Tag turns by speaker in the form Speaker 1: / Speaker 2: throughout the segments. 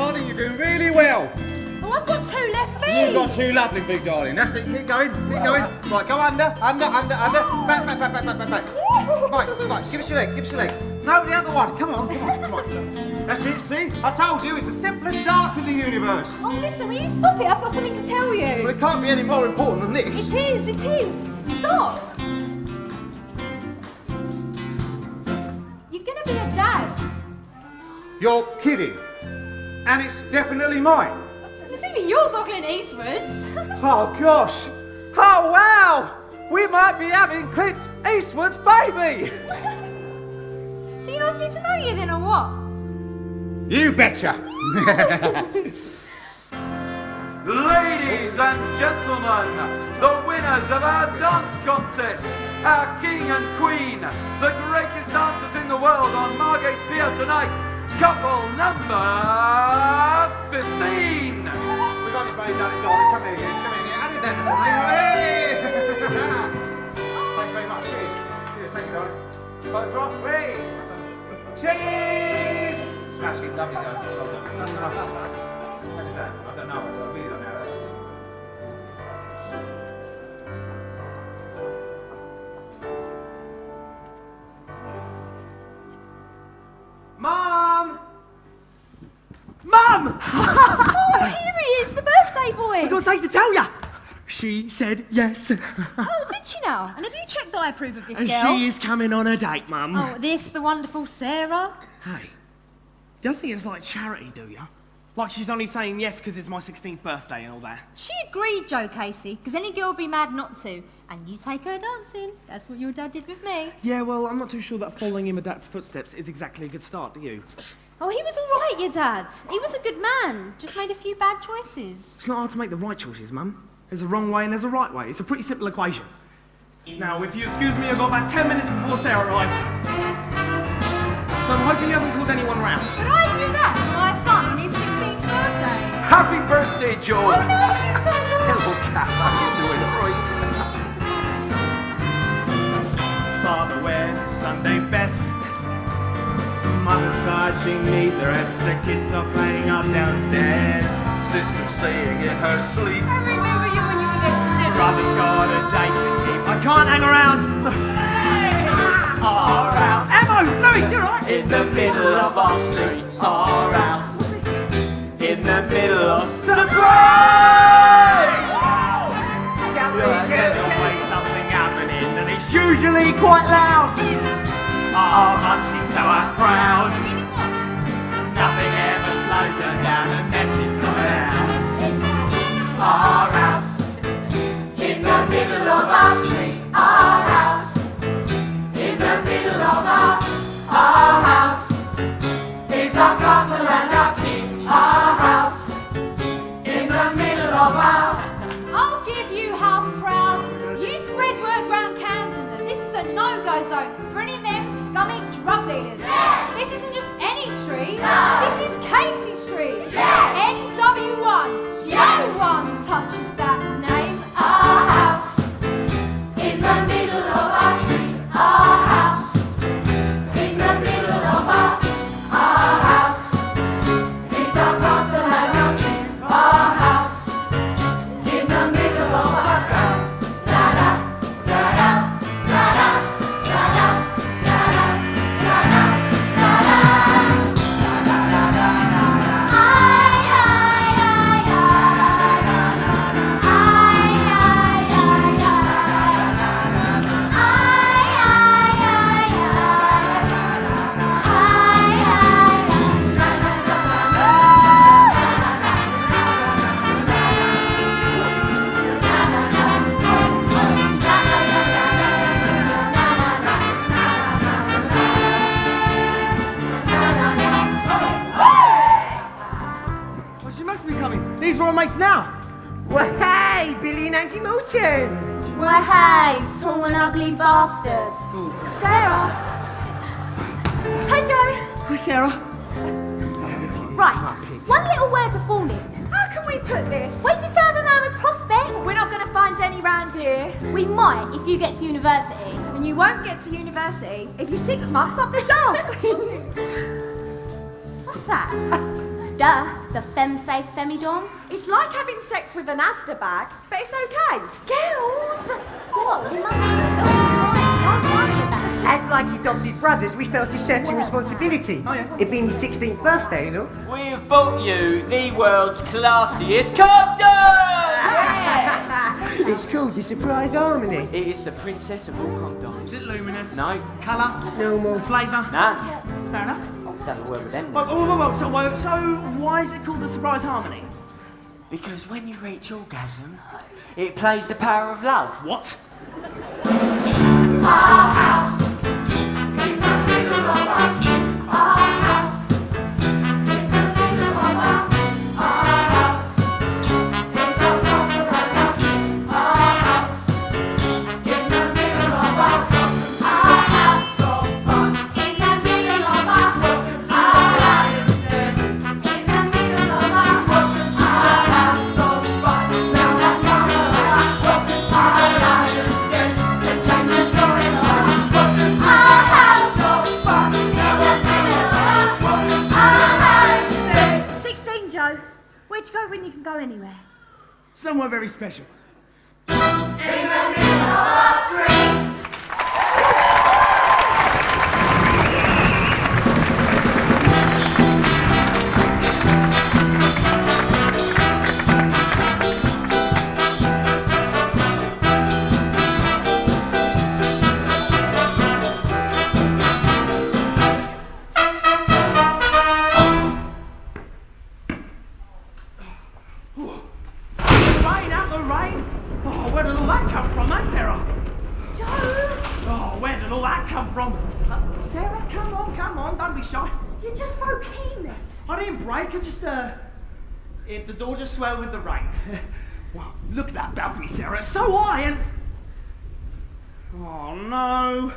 Speaker 1: darling. You're doing really well.
Speaker 2: Oh, I've got 2 left feet.
Speaker 1: You've got 2 lovely feet, darling. That's it. Keep going. Keep going. Right, go under. Back. Right. Give us your leg. No, the other one. Come on. That's it. See? I told you, it's the simplest dance in the universe.
Speaker 2: Oh, listen, will you stop it? I've got something to tell you.
Speaker 1: Well, it can't be any more important than this.
Speaker 2: It is. Stop. You're going to be a dad.
Speaker 1: You're kidding. And it's definitely mine.
Speaker 2: It's even yours, or Clint Eastwood's.
Speaker 1: Oh, gosh. Oh, wow. We might be having Clint Eastwood's baby.
Speaker 2: So you asked me to know you then, or what?
Speaker 1: You betcha.
Speaker 3: Ladies and gentlemen, the winners of our dance contest, our king and queen, the greatest dancers in the world on Margate Pier tonight, couple number 15.
Speaker 1: We've only barely done it, darling. Come here. How did that happen? Hey! Thanks very much. Cheers. Thank you, darling. Photograph, please. Cheers! Smashing, lovely, darling. Well done. How did that? I don't know. I really don't know. Mum!
Speaker 2: Oh, here he is, the birthday boy.
Speaker 4: I've got something to tell ya. She said yes.
Speaker 2: Oh, did she now? And have you checked that I approve of this
Speaker 4: And
Speaker 2: girl?
Speaker 4: she is coming on a date, Mum.
Speaker 2: Oh, the wonderful Sarah.
Speaker 4: Hey, do you think it's like charity, do ya? Like she's only saying yes because it's my 16th birthday and all that.
Speaker 2: She agreed, Joe Casey, because any girl would be mad not to. And you take her dancing. That's what your dad did with me.
Speaker 4: Yeah, well, I'm not too sure that following in my dad's footsteps is exactly a good start, do you?
Speaker 2: Oh, he was all right, your dad. He was a good man. Just made a few bad choices.
Speaker 4: It's not hard to make the right choices, Mum. There's a wrong way and there's a right way. It's a pretty simple equation. Now, if you excuse me, I've got about 10 minutes before Sarah arrives. So I'm hoping you haven't called anyone round.
Speaker 2: Could I do that for my son on his 16th birthday?
Speaker 3: Happy birthday, Joe!
Speaker 2: Oh, no, you so nice.
Speaker 3: Hello, cat. How you doing? Right.
Speaker 4: Father wears his Sunday best. Mum's touching knees are as the kids are playing up downstairs.
Speaker 3: Sister saying in her sleep,
Speaker 2: I remember you when you were this little.
Speaker 4: Brother's got a date to keep. I can't hang around. So... Our house. Emma! Louis, you're right.
Speaker 3: in the middle of our street, our house. In the middle of surprise!
Speaker 4: There's always something happening and it's usually quite loud. Our Munsey's so as proud. Nothing ever slows her down and messes not out. Our house.
Speaker 5: In the middle of our street, our house. In the middle of our house. Is our castle and our king, our house. In the middle of our.
Speaker 2: I'll give you house proud. You spread word round Camden that this is a no-go zone for any of them scummy drug dealers.
Speaker 5: Yes.
Speaker 2: This isn't just any street.
Speaker 5: No.
Speaker 2: This is Casey Street.
Speaker 5: Yes.
Speaker 2: NW1.
Speaker 5: Yes.
Speaker 2: No one touches that name.
Speaker 5: Our house. In the middle of our street, our house. In the middle of our house. Is our castle and our king, our house. In the middle of our ground. Da da da da da da da da da da da da da.
Speaker 4: Well, she must be coming. These are our mates now.
Speaker 6: Well, hey, Billy and Angie Moulton.
Speaker 5: Well, hey, tall and ugly bastards. Sarah.
Speaker 2: Hey, Joe.
Speaker 4: Hi, Sarah.
Speaker 5: Right, one little word of warning.
Speaker 2: How can we put this?
Speaker 5: We deserve a man with prospects.
Speaker 2: We're not going to find any round here.
Speaker 5: We might if you get to university.
Speaker 2: And you won't get to university if you're 6 months up the dump.
Speaker 5: What's that?
Speaker 2: Duh, the femme-safe femidom.
Speaker 7: It's like having sex with an Asda bag, but it's okay.
Speaker 2: Girls! What? You must have this online. Don't worry about it.
Speaker 6: As like adopted brothers, we felt a certain responsibility. It being his 16th birthday, you know.
Speaker 4: We've bought you the world's classiest condom!
Speaker 6: It's called the Surprise Harmony.
Speaker 4: It is the princess of all condoms.
Speaker 8: Is it luminous?
Speaker 4: No.
Speaker 8: Colour?
Speaker 6: No more.
Speaker 8: Flavour?
Speaker 4: None.
Speaker 8: Fair enough.
Speaker 4: Let's have a word with them.
Speaker 8: Whoa. So why is it called the Surprise Harmony?
Speaker 4: Because when you reach orgasm, it plays the power of love.
Speaker 8: What?
Speaker 5: Our house in the middle of us. Our house in the middle of us. Our house is a castle of love. Our house in the middle of us. Our house so fun in the middle of us. Our house in the middle of us. Our house so fun round that corner of us. Our house is
Speaker 2: Where'd you go when you can go anywhere?
Speaker 8: Somewhere very special.
Speaker 5: in the middle of our streets.
Speaker 8: Sarah, come on, don't be shy.
Speaker 7: You just broke in.
Speaker 8: I didn't break, I just, the door just swelled with the rain. Wow, look at that balcony, Sarah, it's so high and... Oh no.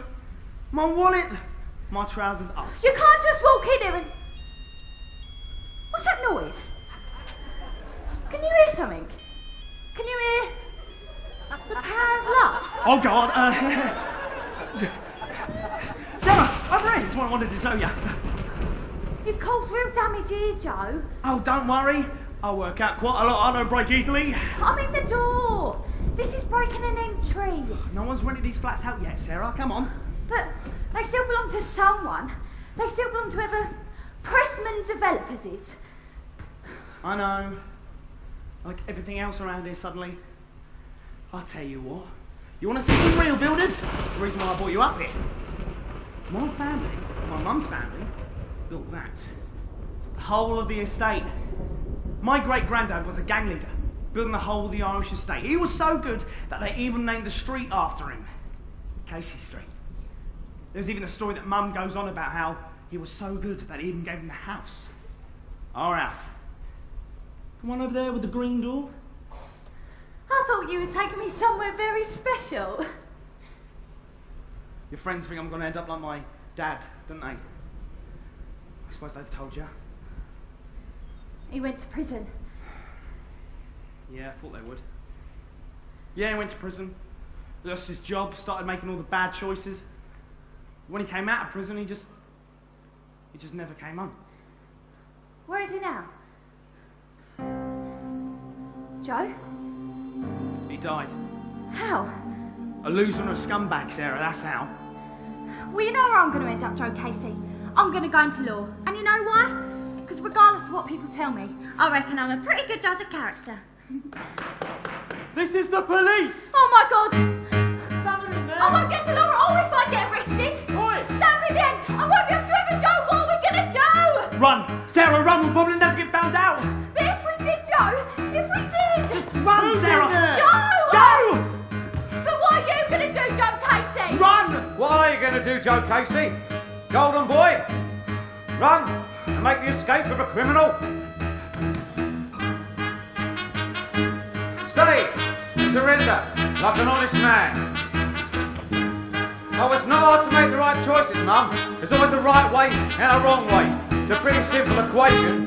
Speaker 8: My wallet, my trousers are...
Speaker 2: You can't just walk in here and... What's that noise? Can you hear something? Can you hear... the power of love?
Speaker 8: Oh God, Sarah, over here, that's what I wanted to show you.
Speaker 2: You've caused real damage here, Joe.
Speaker 8: Oh, don't worry. I'll work out quite a lot. I don't break easily.
Speaker 2: I'm in the door. This is breaking an entry.
Speaker 8: No one's rented these flats out yet, Sarah. Come on.
Speaker 2: But they still belong to someone. They still belong to whoever Pressman Developers is.
Speaker 8: I know. Like everything else around here suddenly. I'll tell you what. You want to see some real builders? The reason why I brought you up here. My family, my mum's family, built that. The whole of the estate. My great-granddad was a gang leader, building the whole of the Irish estate. He was so good that they even named the street after him. Casey Street. There's even a story that Mum goes on about how he was so good that he even gave him the house. Our house. The one over there with the green door.
Speaker 2: I thought you were taking me somewhere very special.
Speaker 8: Your friends think I'm going to end up like my dad, don't they? I suppose they've told you.
Speaker 2: He went to prison.
Speaker 8: Yeah, I thought they would. Yeah, he went to prison. Lost his job, started making all the bad choices. When he came out of prison, he just never came home.
Speaker 2: Where is he now? Joe?
Speaker 8: He died.
Speaker 2: How?
Speaker 8: A loser and a scumbag, Sarah, that's how.
Speaker 2: Well, you know where I'm going to end up, Joe Casey. I'm going to go into law. And you know why? Because regardless of what people tell me, I reckon I'm a pretty good judge of character.
Speaker 3: This is the police!
Speaker 2: Oh my God!
Speaker 3: Someone in there!
Speaker 2: I won't get to law at all if I get arrested!
Speaker 3: Oi!
Speaker 2: That'll be the end! I won't be able to ever do what are we going to do?
Speaker 8: Run! Sarah, run! We'll probably never get found out!
Speaker 2: But if we did, Joe! If we did!
Speaker 8: Run, Sarah!
Speaker 2: Joe!
Speaker 8: Go!
Speaker 2: But what are you going to do, Joe Casey?
Speaker 8: Run!
Speaker 1: What are you going to do, Joe Casey? Golden boy? Run and make the escape of a criminal? Stay! Surrender like an honest man. Oh, it's not hard to make the right choices, Mum. There's always a right way and a wrong way. It's a pretty simple equation.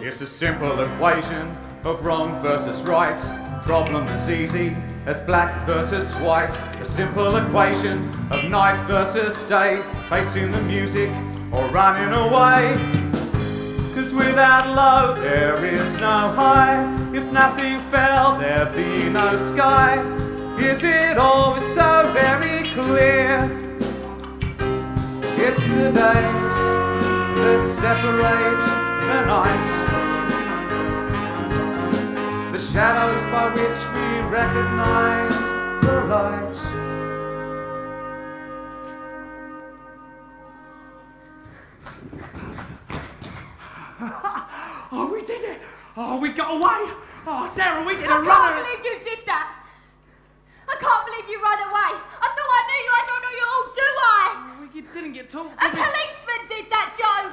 Speaker 1: It's a simple equation of wrong versus right. problem as easy as black versus white. A simple equation of night versus day, facing the music or running away. 'Cause without low there is no high. If nothing fell there'd be no sky. Is it always so very clear? It's the days that separate the night, the shadows by which we recognize the light.
Speaker 8: Oh, we did it! Oh, we got away! Oh, Sarah, we did a
Speaker 2: I
Speaker 8: runner!
Speaker 2: can't believe you did that! I can't believe you ran away! I thought I knew you, I don't know you all, do I?
Speaker 8: Well, you didn't get talked
Speaker 2: A policeman did that, Joe!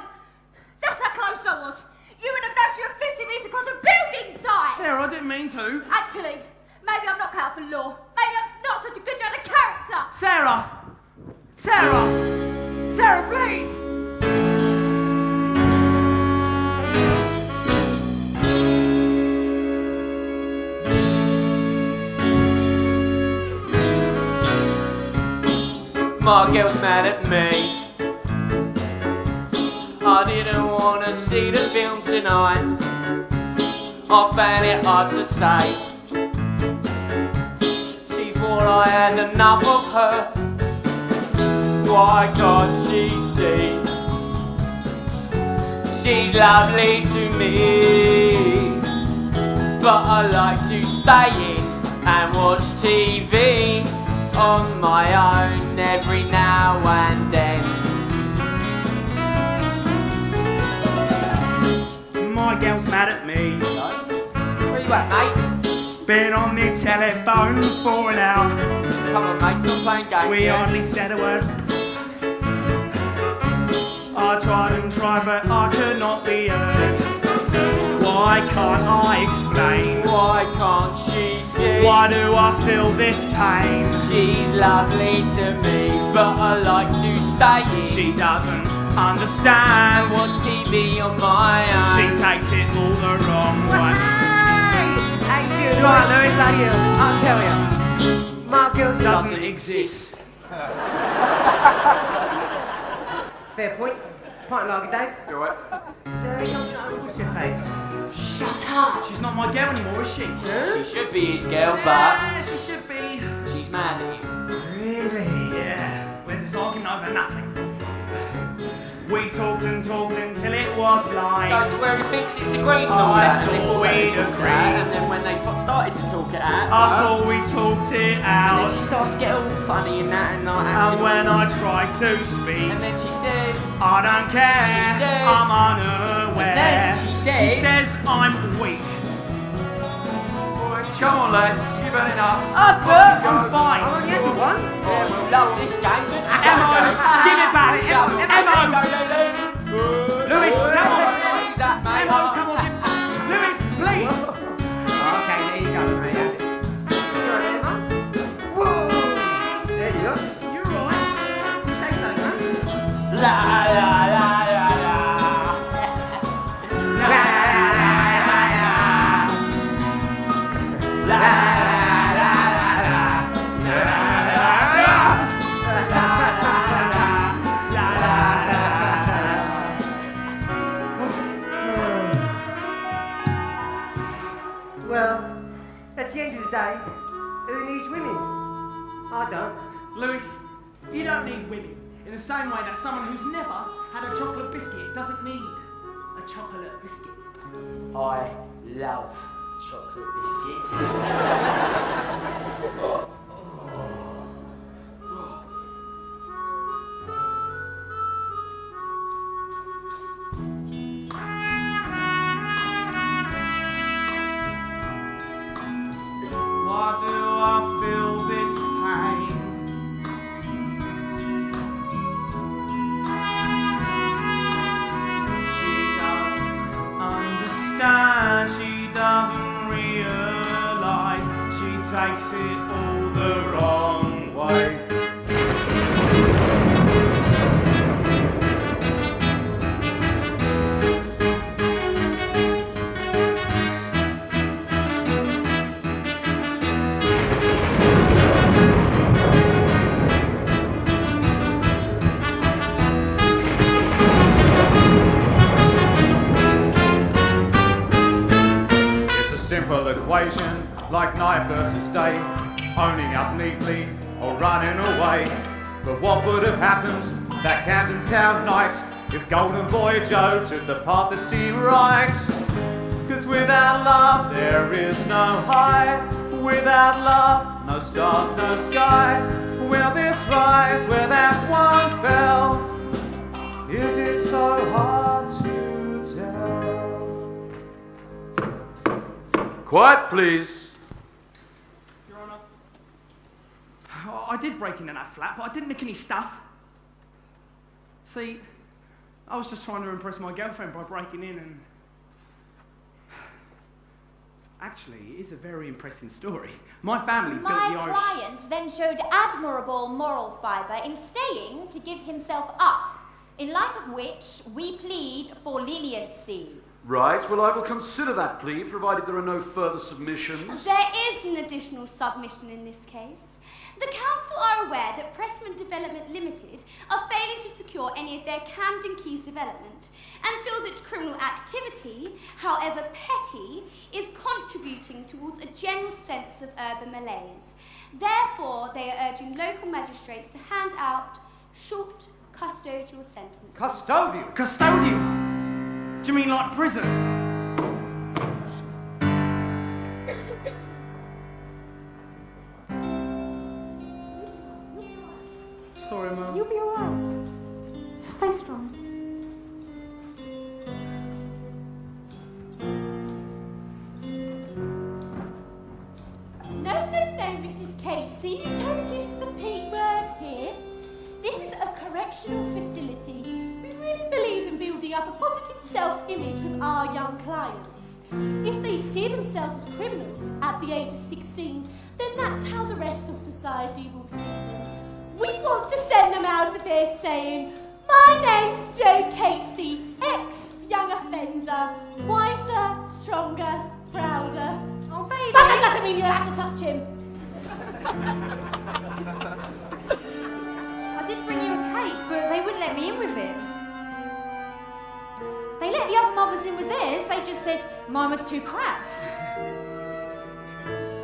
Speaker 2: That's how close I was! You would have known you were 50 metres across a building site!
Speaker 8: Sarah, I didn't mean to.
Speaker 2: Actually, maybe I'm not cut out for law. Maybe I'm not such a good judge of character!
Speaker 8: Sarah! Sarah! Sarah, please!
Speaker 4: My girl's mad at me. I didn't want to see the film tonight. I found it hard to say. She thought I had enough of her. Why can't she see? She's lovely to me, but I like to stay in and watch TV on my own every now and then.
Speaker 8: My girl's mad at me.
Speaker 4: Where you at, mate?
Speaker 8: Been on the telephone for an hour.
Speaker 4: Come on, mate, stop playing games.
Speaker 8: We hardly said a word. I tried and tried, but I could not be heard. Why can't I explain?
Speaker 4: Why can't she see?
Speaker 8: Why do I feel this pain?
Speaker 4: She's lovely to me, but I like to stay in.
Speaker 8: She doesn't understand.
Speaker 4: Watch TV on my own.
Speaker 8: She takes it all the wrong way.
Speaker 6: Hey, you right, Lewis, how you? I'll tell you. My girl
Speaker 8: Doesn't exist.
Speaker 6: Fair point. Pint lager, Dave.
Speaker 1: You alright?
Speaker 6: So, he comes out and what's your face?
Speaker 4: Shut up!
Speaker 8: She's not my girl anymore, is she?
Speaker 4: She should be his girl, but
Speaker 8: Yeah, she should be.
Speaker 4: she's mad at you.
Speaker 6: Really?
Speaker 8: Yeah, we're just arguing over nothing. We talked and talked until it was light.
Speaker 4: Goes where he thinks it's agreed and all
Speaker 8: I
Speaker 4: that, and they
Speaker 8: thought
Speaker 4: thought they
Speaker 8: we'd
Speaker 4: talked it
Speaker 8: agreed.
Speaker 4: out, and then when they started to talk it out,
Speaker 8: I thought we talked it
Speaker 4: and
Speaker 8: out.
Speaker 4: then she starts to get all funny and that, and like
Speaker 8: And
Speaker 4: acting
Speaker 8: when
Speaker 4: all-
Speaker 8: I try to speak,
Speaker 4: and then she says,
Speaker 8: I don't care.
Speaker 4: She says-
Speaker 8: I'm unaware.
Speaker 4: And then she says-
Speaker 8: I'm weak.
Speaker 3: Come on, lads, you've had enough.
Speaker 8: I'm fine.
Speaker 6: I'm only had the one.
Speaker 4: yeah, we'll love this game, good
Speaker 8: Emma, give it back. Emma, Lewis, come on. Emma, come on. Lewis, please.
Speaker 6: Okay, there you go, mate. Have it. You all right there, mate? Whoa! There you go.
Speaker 8: You're right.
Speaker 6: You say so, man.
Speaker 4: La la la la la. La la la la la. La la la la.
Speaker 6: Well, at the end of the day, who needs women? I don't.
Speaker 8: Lewis, you don't need women. In the same way that someone who's never had a chocolate biscuit doesn't need a chocolate biscuit.
Speaker 4: I love chocolate biscuits.
Speaker 8: Why do I feel this pain? She doesn't understand, she doesn't realise, she takes it all the wrong way.
Speaker 1: equation, like night versus day, owning up neatly or running away. But what would have happened that Camden Town night if Golden Boy Joe took the path that seemed right? 'Cause without love there is no high, without love no stars, no sky. Will this rise where that one fell? Is it so hard to tell?
Speaker 3: Quiet, please.
Speaker 8: Your Honour. I did break into that flat, but I didn't nick any stuff. See, I was just trying to impress my girlfriend by breaking in and... Actually, it is a very impressive story. My family built the Irish...
Speaker 5: My client then showed admirable moral fibre in staying to give himself up, in light of which we plead for leniency.
Speaker 3: Right, well, I will consider that plea, provided there are no further submissions.
Speaker 9: There is an additional submission in this case. The council are aware that Pressman Development Limited are failing to secure any of their Camden Keys development and feel that criminal activity, however petty, is contributing towards a general sense of urban malaise. Therefore, they are urging local magistrates to hand out short custodial sentences.
Speaker 1: Custodial?
Speaker 8: Custodial? Do you mean like prison? Sorry, Mum.
Speaker 2: You'll be alright. Stay strong.
Speaker 7: No, Mrs. Casey, don't use the P word here. This is a correctional facility. We really believe in building up a positive self-image with our young clients. If they see themselves as criminals at the age of 16, then that's how the rest of society will see them. We want to send them out of here saying, "My name's Joe Casey, ex-young offender, wiser, stronger, prouder."
Speaker 2: Oh, baby.
Speaker 7: But that doesn't mean you have to touch him.
Speaker 2: I did bring you a cake, but they wouldn't let me in with it. They let the other mothers in with theirs. They just said mine was too crap.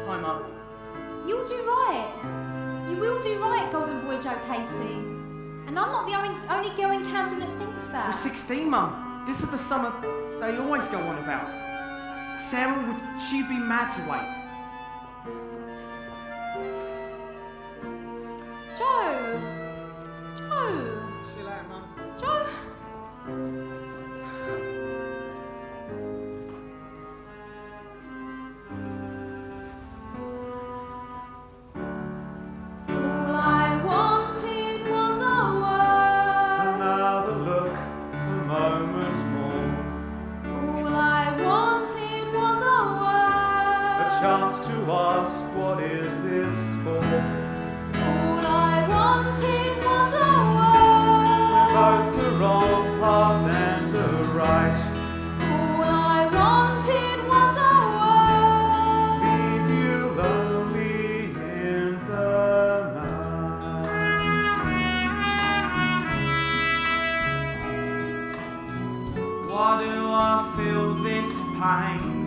Speaker 8: Hi, Mum.
Speaker 2: You'll do right. You will do right, Golden Boy Joe Casey. And I'm not the only girl in Camden that thinks that.
Speaker 8: We're 16, Mum. This is the summer they always go on about. Sarah, would she be mad to wait?
Speaker 2: Joe. Joe.
Speaker 6: See you later, Mum.
Speaker 2: Joe.
Speaker 5: All I wanted was a word.
Speaker 1: Another look, a moment more,
Speaker 5: All I wanted was a
Speaker 1: a
Speaker 5: word.
Speaker 1: chance to ask, what is this for?
Speaker 5: All I wanted was a word.
Speaker 1: Both the wrong path and the right.
Speaker 5: All I wanted was a word.
Speaker 1: Leave you lonely in the night.
Speaker 8: Why do I feel this pain?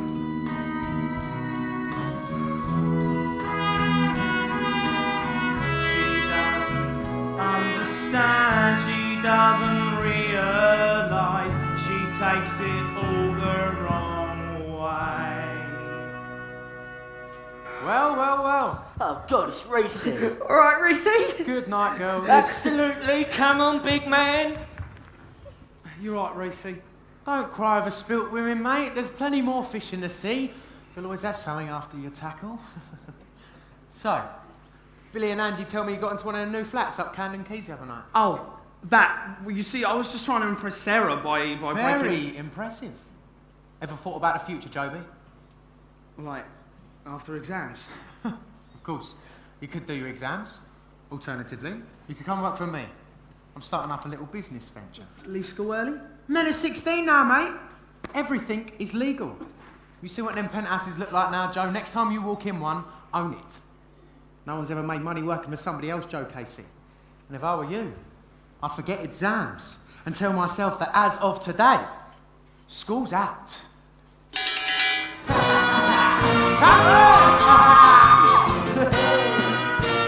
Speaker 8: She doesn't understand, she doesn't realise, she takes it all the wrong way.
Speaker 6: Well.
Speaker 4: Oh, God, it's Reese.
Speaker 6: All right, Reese.
Speaker 4: Good night, girls. Absolutely. Come on, big man.
Speaker 8: You're right, Reese.
Speaker 6: Don't cry over spilt women, mate. There's plenty more fish in the sea. You'll always have something after your tackle. So, Billy and Angie tell me you got into one of the new flats up Camden Keys the other night.
Speaker 8: Oh, that. Well, you see, I was just trying to impress Sarah by breaking...
Speaker 6: Very impressive. Ever thought about the future, Joby?
Speaker 8: Like, after exams.
Speaker 6: Of course. You could do your exams. Alternatively, you could come work for me. I'm starting up a little business venture.
Speaker 8: Leave school early?
Speaker 6: Men are 16 now, mate. Everything is legal. You see what them penthouses look like now, Joe? Next time you walk in one, own it. No one's ever made money working for somebody else, Joe Casey. And if I were you, I'd forget exams and tell myself that as of today, school's out.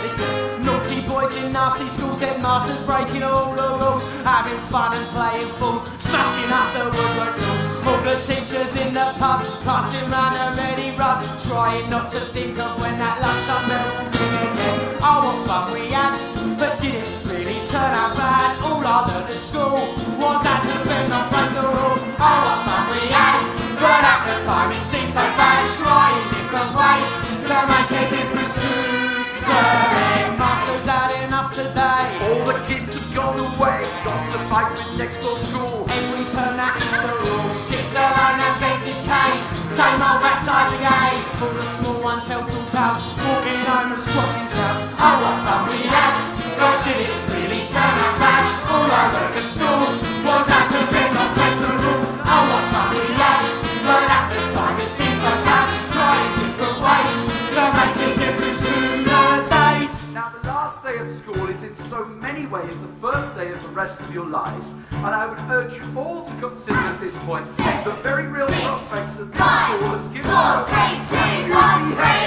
Speaker 4: Listen, naughty boys in nasty schools, headmasters breaking all the rules, having fun and playing fools, smashing up the woodwork tool. All the teachers in the pub, passing round a ready rub, trying not to think of when that lunchtime bell will ring again. Oh, what fun we had, but did it really turn out bad? All I learned at school was how to bend and break the rule. Oh, what fun we had, but at the time it seemed so bad, trying different ways to make a difference to the headmasters had enough today.
Speaker 3: All the kids have gone away, got to fight with next door school.
Speaker 4: Every turn that is the rule, sits alone and begs his cane. Same old backside again, for the small one tells all tales, walking home and squashing stuff. Oh, what fun we had, but did it really turn out bad? All I learned at school was how to bend or break the rule. Oh, what fun we had, but at the time it seemed so bad, trying different ways to make a difference to the days.
Speaker 3: Now the last day of school is in so many ways the first day of the rest of your lives, and I would urge you all to consider at this point the very real prospects that this school has given you to behave.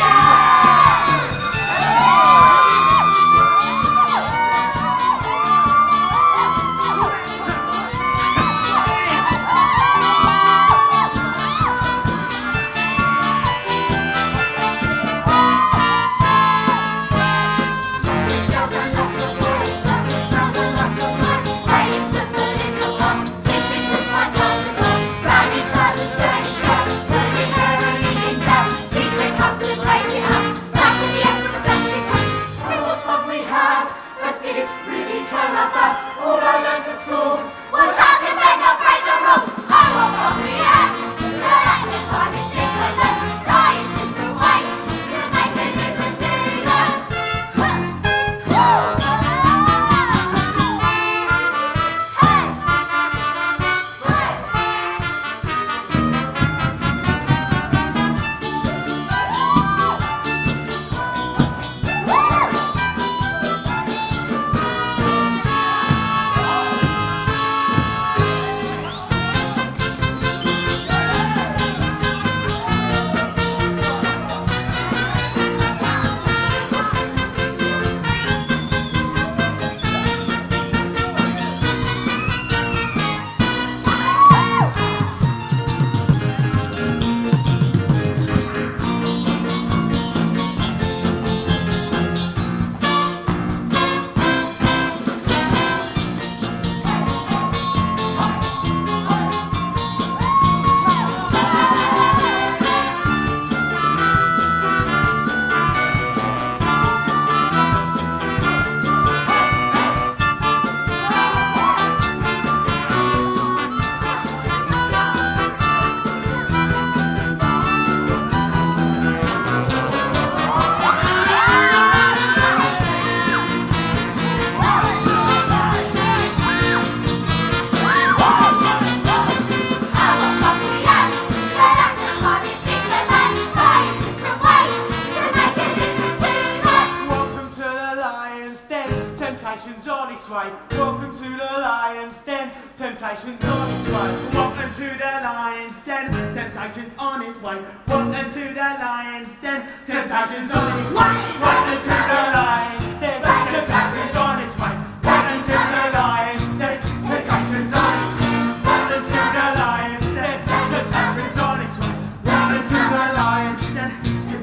Speaker 4: Temptation's on its way. Welcome to the lion's den. Temptation's on its way. Welcome to the lion's den. Temptation's on its way. Welcome to the lion's den. Temptation's on its way. Welcome to the lion's den. Temptation's on its way. Welcome to the lion's den. Temptation's on its way. Welcome to the lion's den. Temptation's on its way. Welcome to the lion's den.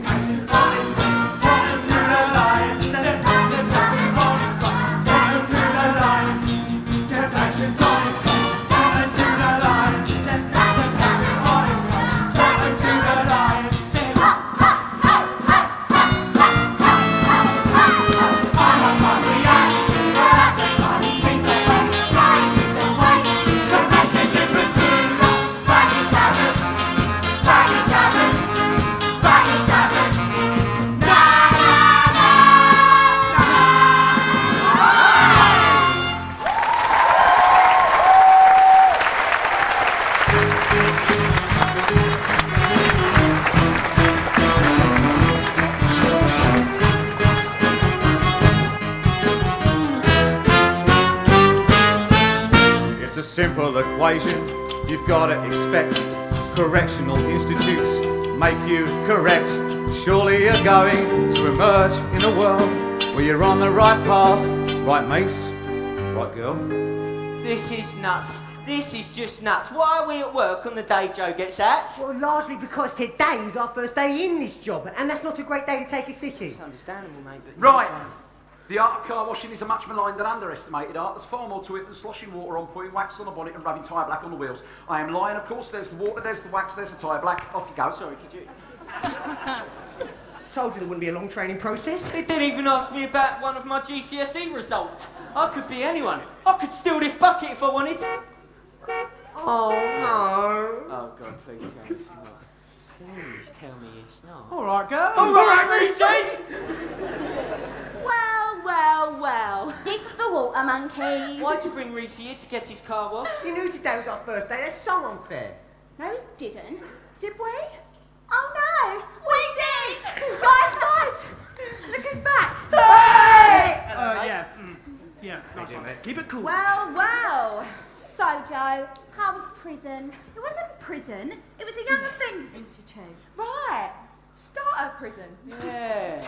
Speaker 4: Temptation's on its way. Welcome to the lion's den. Temptation's on its way. Temptation's on its way. Welcome to the lion's den. Temptation's on its way. Welcome to the lion's den. I'm a hungry ass, but at the time he seems so bad. Trying different ways to make a difference in the baggy trousers, baggy trousers, baggy trousers. Na na na na.
Speaker 1: It's a simple equation, you've got to expect. Correctional institutes make you correct. Surely you're going to emerge in a world where you're on the right path. Right, mates? Right, girl?
Speaker 4: This is nuts. This is just nuts. Why are we at work on the day Joe gets sacked?
Speaker 10: Well, largely because today is our first day in this job, and that's not a great day to take a sickie.
Speaker 4: It's understandable, mate, but...
Speaker 3: Right. The art of car washing is a much maligned and underestimated art. There's far more to it than sloshing water on, putting wax on a bonnet and rubbing tyre black on the wheels. I am lying, of course. There's the water, there's the wax, there's the tyre black. Off you go.
Speaker 4: Sorry, could you...
Speaker 10: Told you there wouldn't be a long training process.
Speaker 4: They didn't even ask me about one of my GCSE results. I could be anyone. I could steal this bucket if I wanted.
Speaker 10: Oh, no.
Speaker 4: Oh, God, please tell me it's not. Please tell me it's not.
Speaker 6: All right, girls.
Speaker 4: All right, Reese!
Speaker 7: Well, well, well.
Speaker 2: It's the water monkeys.
Speaker 4: Why'd you bring Reese here to get his car washed?
Speaker 10: You knew today was our first day. That's so unfair.
Speaker 2: No, we didn't. Did we? Oh no, we did! Guys! Look who's back!
Speaker 8: Yeah, nice one. Keep it cool.
Speaker 2: Well. So, Joe, how was prison? It wasn't prison. It was a young offenders institute. Right. Starter prison.
Speaker 4: Yeah.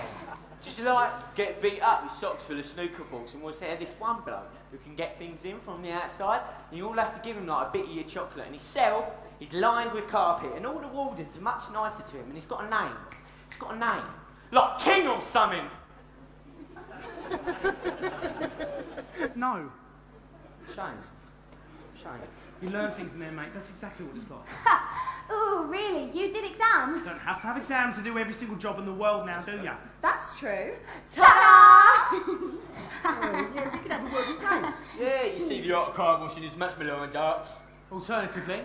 Speaker 4: Just like get beat up with socks full of snooker balls, and was there this one bloke who can get things in from the outside, and you all have to give him like a bit of your chocolate, and his cell is lined with carpet, and all the wardens are much nicer to him, and he's got a name. He's got a name. Like King or something.
Speaker 8: No.
Speaker 4: Shame.
Speaker 8: You learn things in there, mate. That's exactly what it's like.
Speaker 2: Ooh, really? You did exams?
Speaker 8: You don't have to have exams to do every single job in the world now, do ya?
Speaker 2: That's true. Ta-da!
Speaker 10: Yeah, we could have a word with Ray.
Speaker 4: Yeah, you see the art of car washing is much below in darts.
Speaker 6: Alternatively,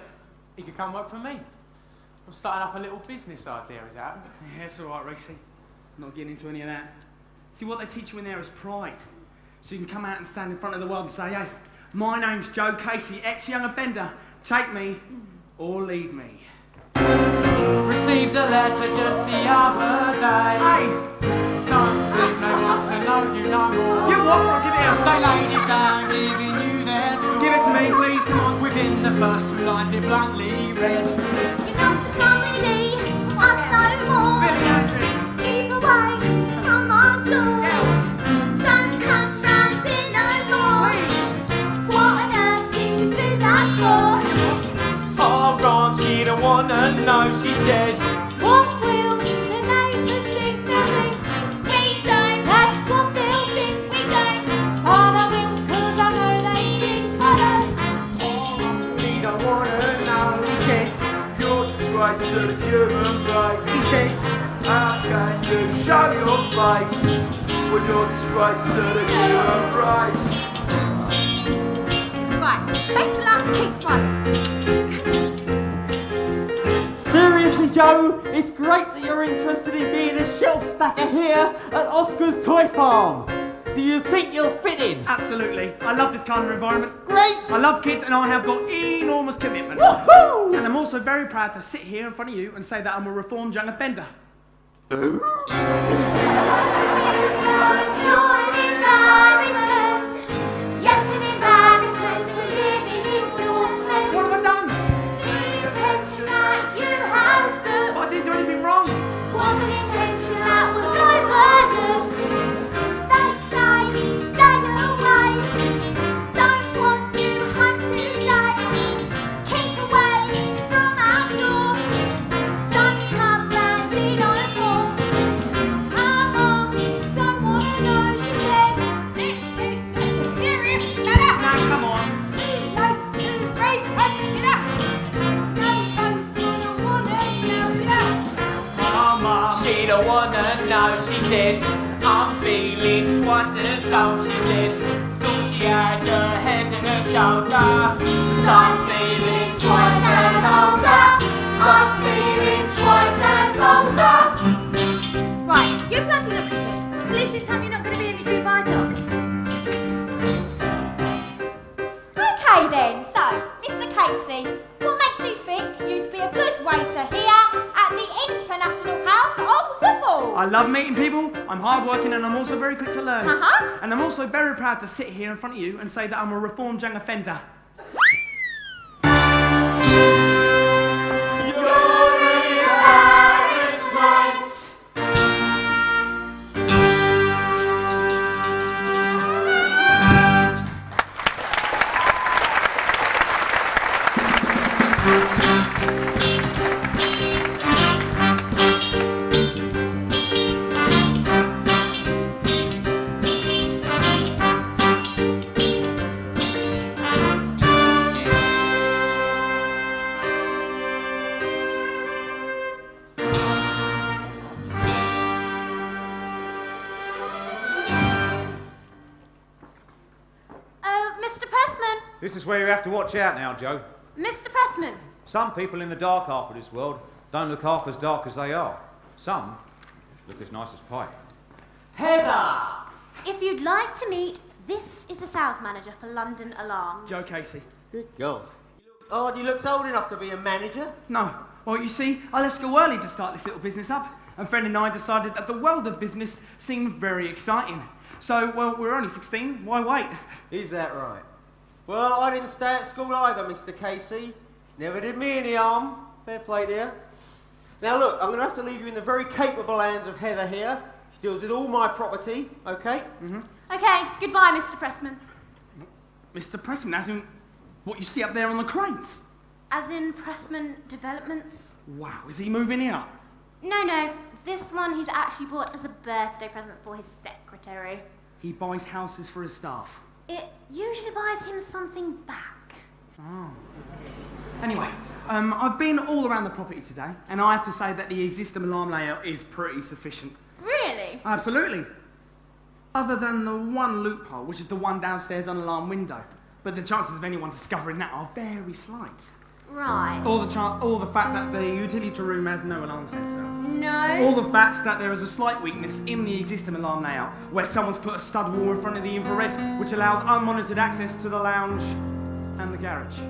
Speaker 6: he could come work for me. I'm starting up a little business idea, is that?
Speaker 8: Yeah, it's all right, Racy. Not getting into any of that. See, what they teach you in there is pride. So you can come out and stand in front of the world and say, hey, my name's Joe Casey, ex-young offender. Take me or leave me.
Speaker 6: Received a letter just the other day.
Speaker 8: Hey!
Speaker 6: Don't seem they want to know you no more.
Speaker 8: You what? I'll give it out.
Speaker 6: They laid it down, giving you their score.
Speaker 8: Give it to me, please. Come on.
Speaker 6: Within the first 2 lines, it bluntly read.
Speaker 2: You're not to come and see us no more.
Speaker 8: Billy Andrews.
Speaker 2: Keep away from our doors. Don't come round in no more. What on earth did you do that for?
Speaker 4: Oh, Ron, she don't wanna know, she says.
Speaker 7: What will the neighbours think they think?
Speaker 2: We don't.
Speaker 7: That's what they'll think we don't. But I will, 'cause I know they think I don't.
Speaker 4: We don't wanna know, he says.
Speaker 3: You're disgrace to the human race.
Speaker 4: He says.
Speaker 3: How can you show your face when you're disgrace to the human race?
Speaker 2: Right, best of luck, keep smiling.
Speaker 4: Seriously, Joe, it's great that you're interested in being a shelf stacker here at Oscar's Toy Farm. Do you think you'll fit in?
Speaker 8: Absolutely. I love this kind of environment.
Speaker 4: Great!
Speaker 8: I love kids and I have got enormous commitment.
Speaker 4: Woohoo!
Speaker 8: And I'm also very proud to sit here in front of you and say that I'm a reformed young offender.
Speaker 2: Yes, an embarrassment to live in endorsement.
Speaker 8: What have I done?
Speaker 2: The attention that you have booked
Speaker 8: I didn't do anything wrong.
Speaker 2: was an intention that was overlooked. They say, stay away. Don't want you home today. Keep away from our door. Don't come round in no more. Our mum don't wanna know. She said, this is a serious matter.
Speaker 8: Now, come on.
Speaker 2: 1, 2, 3, consider. No one's gonna wanna know that.
Speaker 8: Mama.
Speaker 4: She don't wanna know, she says. I'm feeling twice as old, she says. Thought she had her head and her shoulder. But I'm feeling twice as older. I'm feeling twice as older.
Speaker 2: Right, you're bloody looking dead. At least this time you're not going to be interviewed by a dog. Okay then, so, Mr. Casey, what makes you think you'd be a good waiter here at the International House of Waffle?
Speaker 8: I love meeting people, I'm hardworking and I'm also very quick to learn.
Speaker 2: Uh-huh.
Speaker 8: And I'm also very proud to sit here in front of you and say that I'm a reformed young offender.
Speaker 4: You're an embarrassment.
Speaker 1: This is where you have to watch out now, Joe.
Speaker 9: Mr. Pressman.
Speaker 1: Some people in the dark half of this world don't look half as dark as they are. Some look as nice as pie.
Speaker 4: Heather!
Speaker 9: If you'd like to meet, this is the sales manager for London Alarms.
Speaker 8: Joe Casey.
Speaker 4: Good God. Oh, you look old enough to be a manager?
Speaker 8: No. Well, you see, I left school early to start this little business up. And friend and I decided that the world of business seemed very exciting. So, well, we're only 16. Why wait?
Speaker 4: Is that right? Well, I didn't stay at school either, Mr. Casey. Never did me any harm. Fair play, dear. Now, look, I'm going to have to leave you in the very capable hands of Heather here. She deals with all my property, OK?
Speaker 9: Okay, goodbye, Mr. Pressman.
Speaker 8: Mr. Pressman, as in what you see up there on the cranes?
Speaker 9: As in Pressman Developments?
Speaker 8: Wow, is he moving here?
Speaker 9: No. This one he's actually bought as a birthday present for his secretary.
Speaker 8: He buys houses for his staff.
Speaker 9: It usually buys him something back.
Speaker 8: Oh. Anyway, I've been all around the property today, and I have to say that the existing alarm layout is pretty sufficient.
Speaker 9: Really?
Speaker 8: Absolutely. Other than the one loophole, which is the one downstairs on alarm window. But the chances of anyone discovering that are very slight.
Speaker 9: Right.
Speaker 8: Or the fact that the utility room has no alarm sensor.
Speaker 9: No.
Speaker 8: Or the fact that there is a slight weakness in the existing alarm layout, where someone's put a stud wall in front of the infrared, which allows unmonitored access to the lounge and the garage.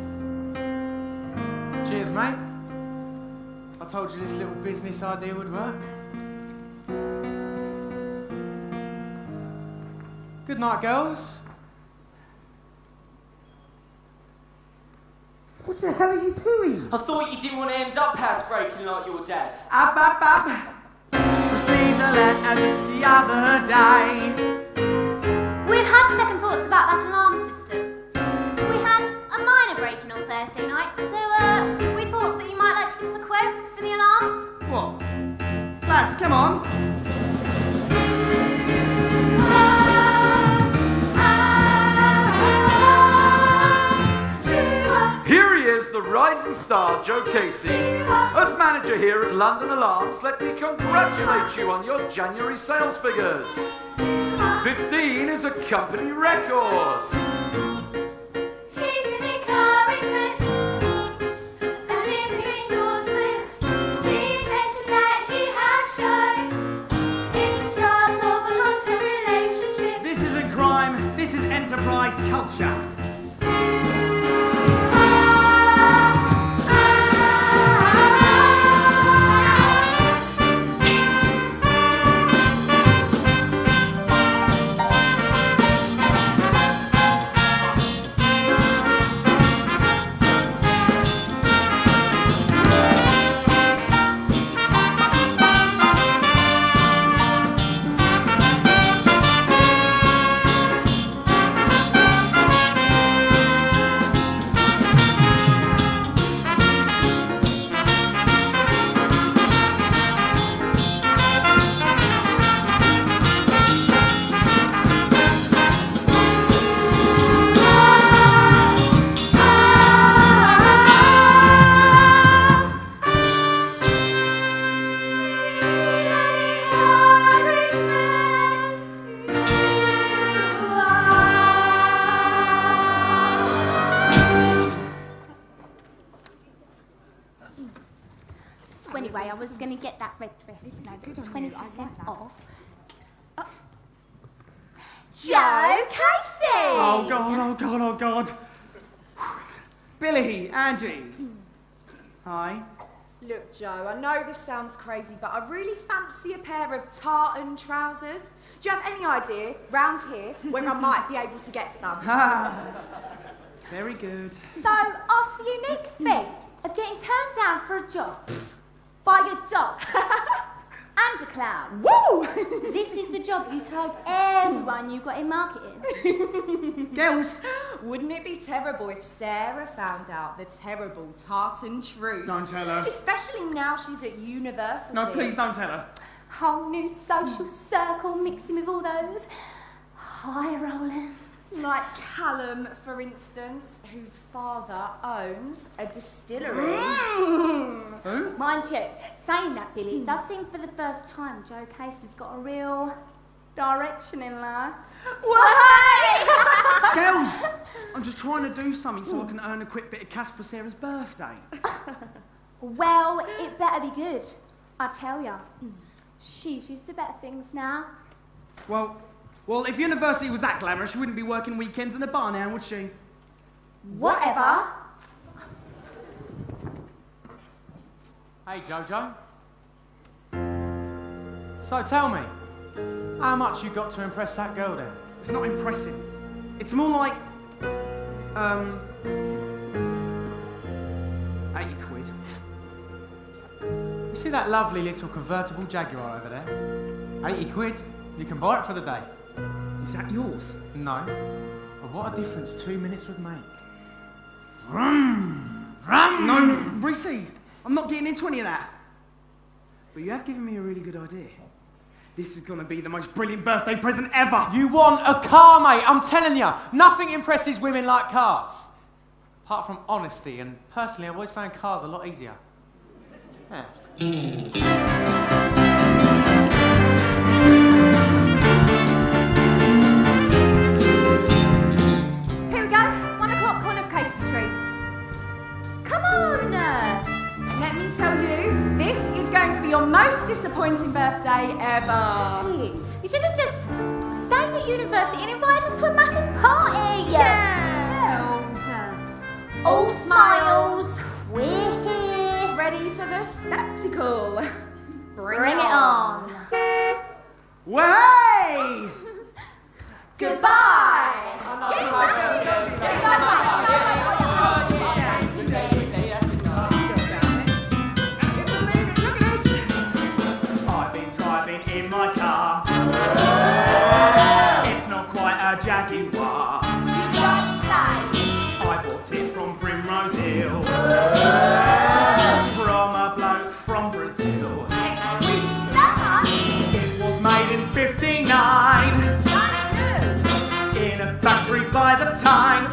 Speaker 6: Cheers, mate. I told you this little business idea would work. Good night, girls.
Speaker 10: What the hell are you doing?
Speaker 4: I thought you didn't want to end up housebreaking like your dad.
Speaker 8: Up. Received a letter just the other day.
Speaker 9: We've had second thoughts about that alarm system. We had a minor break-in on Thursday night, so we thought that you might like to give us a quote for the alarms.
Speaker 8: What? Lads, come on.
Speaker 3: Here he is, the rising star, Joe Casey. As manager here at London Alarms, let me congratulate you on your January sales figures. 15 is a company record.
Speaker 5: He's an encouragement, a living endorsement. The attention that he has shown is the start of a long-term relationship.
Speaker 8: This isn't crime, this is enterprise culture.
Speaker 9: Anyway, I was going to get that red dress, 20% off. Oh. Joe Casey!
Speaker 8: Oh God. Billy, Angie. Hi.
Speaker 11: Look, Joe, I know this sounds crazy, but I really fancy a pair of tartan trousers. Do you have any idea, round here, where I might be able to get some?
Speaker 8: Very good.
Speaker 9: So, after the unique thing of getting turned down for a job by your dog and a clown,
Speaker 11: Woo!
Speaker 9: this is the job you told everyone you got in marketing.
Speaker 8: Girls.
Speaker 11: Wouldn't it be terrible if Sarah found out the terrible tartan truth?
Speaker 8: Don't tell her.
Speaker 11: Especially now she's at university.
Speaker 8: No, please don't tell her.
Speaker 9: Whole new social circle mixing with all those high rollers.
Speaker 11: Like Callum, for instance, whose father owns a distillery.
Speaker 9: Mind you, saying that, Billy, it does seem for the first time Joe Casey's got a real direction in life.
Speaker 8: Girls, I'm just trying to do something so I can earn a quick bit of cash for Sarah's birthday.
Speaker 9: Well, it better be good. I tell ya. She's used to better things now.
Speaker 8: Well, if university was that glamorous, she wouldn't be working weekends in a bar now, would she?
Speaker 9: Whatever.
Speaker 6: Hey, Jojo. So tell me, how much you got to impress that girl then?
Speaker 8: It's not impressive. It's more like, 80 quid.
Speaker 6: You see that lovely little convertible Jaguar over there? 80 quid. You can buy it for the day.
Speaker 8: Is that yours?
Speaker 6: No. But what a difference 2 minutes would make.
Speaker 8: No, Reese, I'm not getting into any of that. But you have given me a really good idea. This is gonna be the most brilliant birthday present ever.
Speaker 6: You want a car, mate, I'm telling you. Nothing impresses women like cars. Apart from honesty, and personally I've always found cars a lot easier. Yeah.
Speaker 11: Here we go, 1 o'clock, corner of Casey Street. Come on! Let me tell you, this is going to be your most disappointing birthday ever.
Speaker 9: Shut it. You should have just stayed at university and invited us to a massive party.
Speaker 11: Yeah.
Speaker 9: All smiles. We're here.
Speaker 11: Ready for the spectacle.
Speaker 9: Bring it on.
Speaker 8: Way!
Speaker 9: Goodbye.
Speaker 8: I've been driving in my car. It's not quite a Jaguar.
Speaker 9: You don't say.
Speaker 8: I bought it from Primrose Hill. From a bloke from Brazil. It was made in 59. In a factory by the Tyne.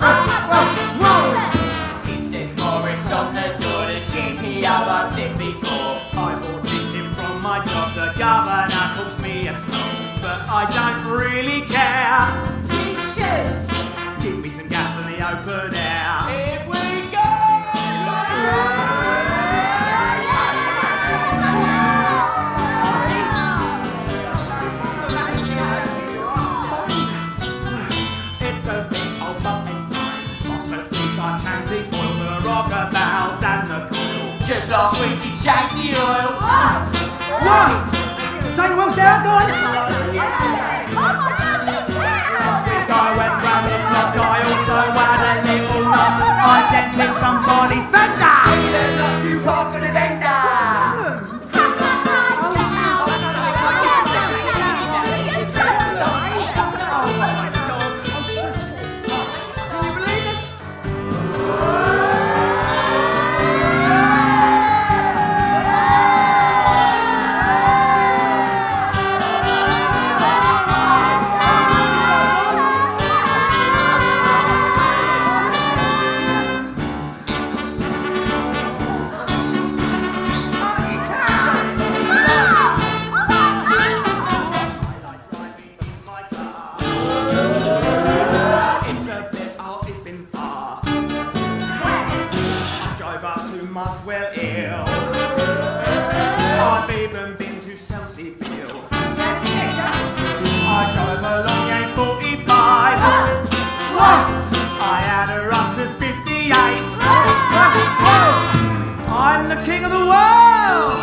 Speaker 4: It says Morris on the door, the GP I've it before.
Speaker 8: I bought it in from my job, the governor calls me a snob. But I don't really care.
Speaker 9: You should.
Speaker 8: Give me some gas in the open air.
Speaker 4: Here we go!
Speaker 8: It's a big old but it's fine. Phosphate, car, transit, oil, the rocker valves and the coil.
Speaker 4: Just last week he changed the oil.
Speaker 8: What? Take it well, Sarah, go on. I went round the block, I also had a little knock. I dented somebody's fender.
Speaker 4: You park on the vendor.
Speaker 8: Can you believe this? It's a bit old, it's been far. I drove up to Muswell Hill. I've even been to Selseyville. I drove along A45. I had her up to 58. I'm the king of the world!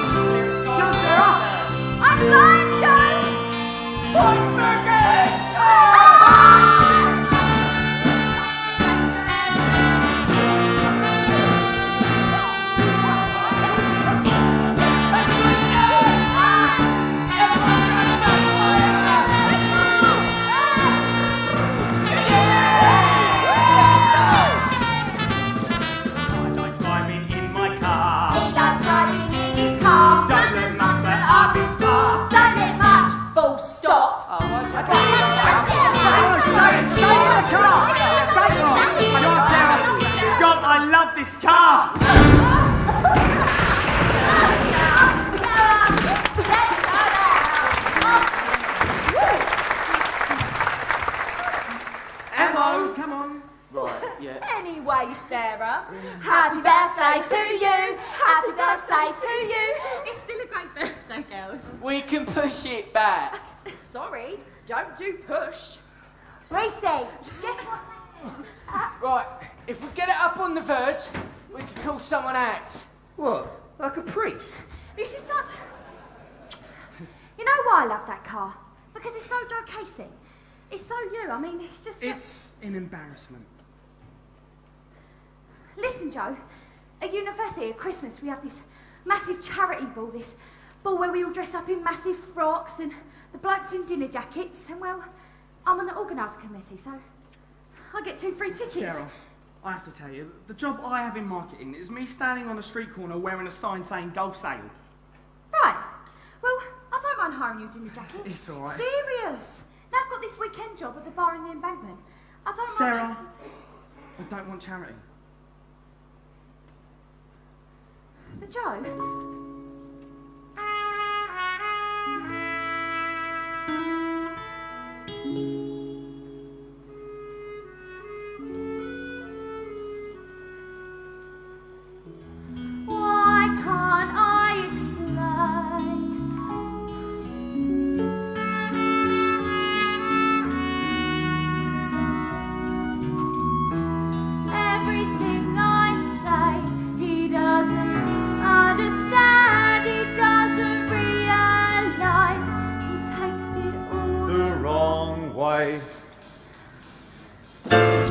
Speaker 8: Go, Sarah!
Speaker 9: I'm fine, Joe.
Speaker 8: I'm driving in my car.
Speaker 9: He loves driving in his car.
Speaker 8: Don't look much, but I've been far.
Speaker 9: Don't look much.
Speaker 11: Full stop.
Speaker 8: God, I love this car!
Speaker 11: way, Sarah.
Speaker 9: Happy birthday to you. Happy birthday to you. It's still a great birthday, girls.
Speaker 4: We can push it back.
Speaker 11: Sorry, don't do push.
Speaker 2: Reese, guess what?
Speaker 4: Right, if we get it up on the verge, we can call someone out.
Speaker 10: What? Like a priest?
Speaker 9: This is such... You know why I love that car? Because it's so Joe Casey. It's so you. I mean, it's just...
Speaker 8: It's an embarrassment.
Speaker 9: Listen, Joe. At university at Christmas, we have this massive charity ball. This ball where we all dress up in massive frocks and the blokes in dinner jackets. And, well, I'm on the organiser committee, so I get 2 free tickets.
Speaker 8: Sarah, I have to tell you, the job I have in marketing is me standing on a street corner wearing a sign saying golf sale.
Speaker 9: Right. Well, I don't mind hiring you a dinner jacket.
Speaker 8: It's all right.
Speaker 9: Serious. Now I've got this weekend job at the bar in the Embankment. I don't
Speaker 8: Sarah,
Speaker 9: mind...
Speaker 8: I don't want charity.
Speaker 9: But Joe... Why can't I explain? Everything I say, he doesn't understand, he doesn't realise, he takes it all
Speaker 1: The wrong way.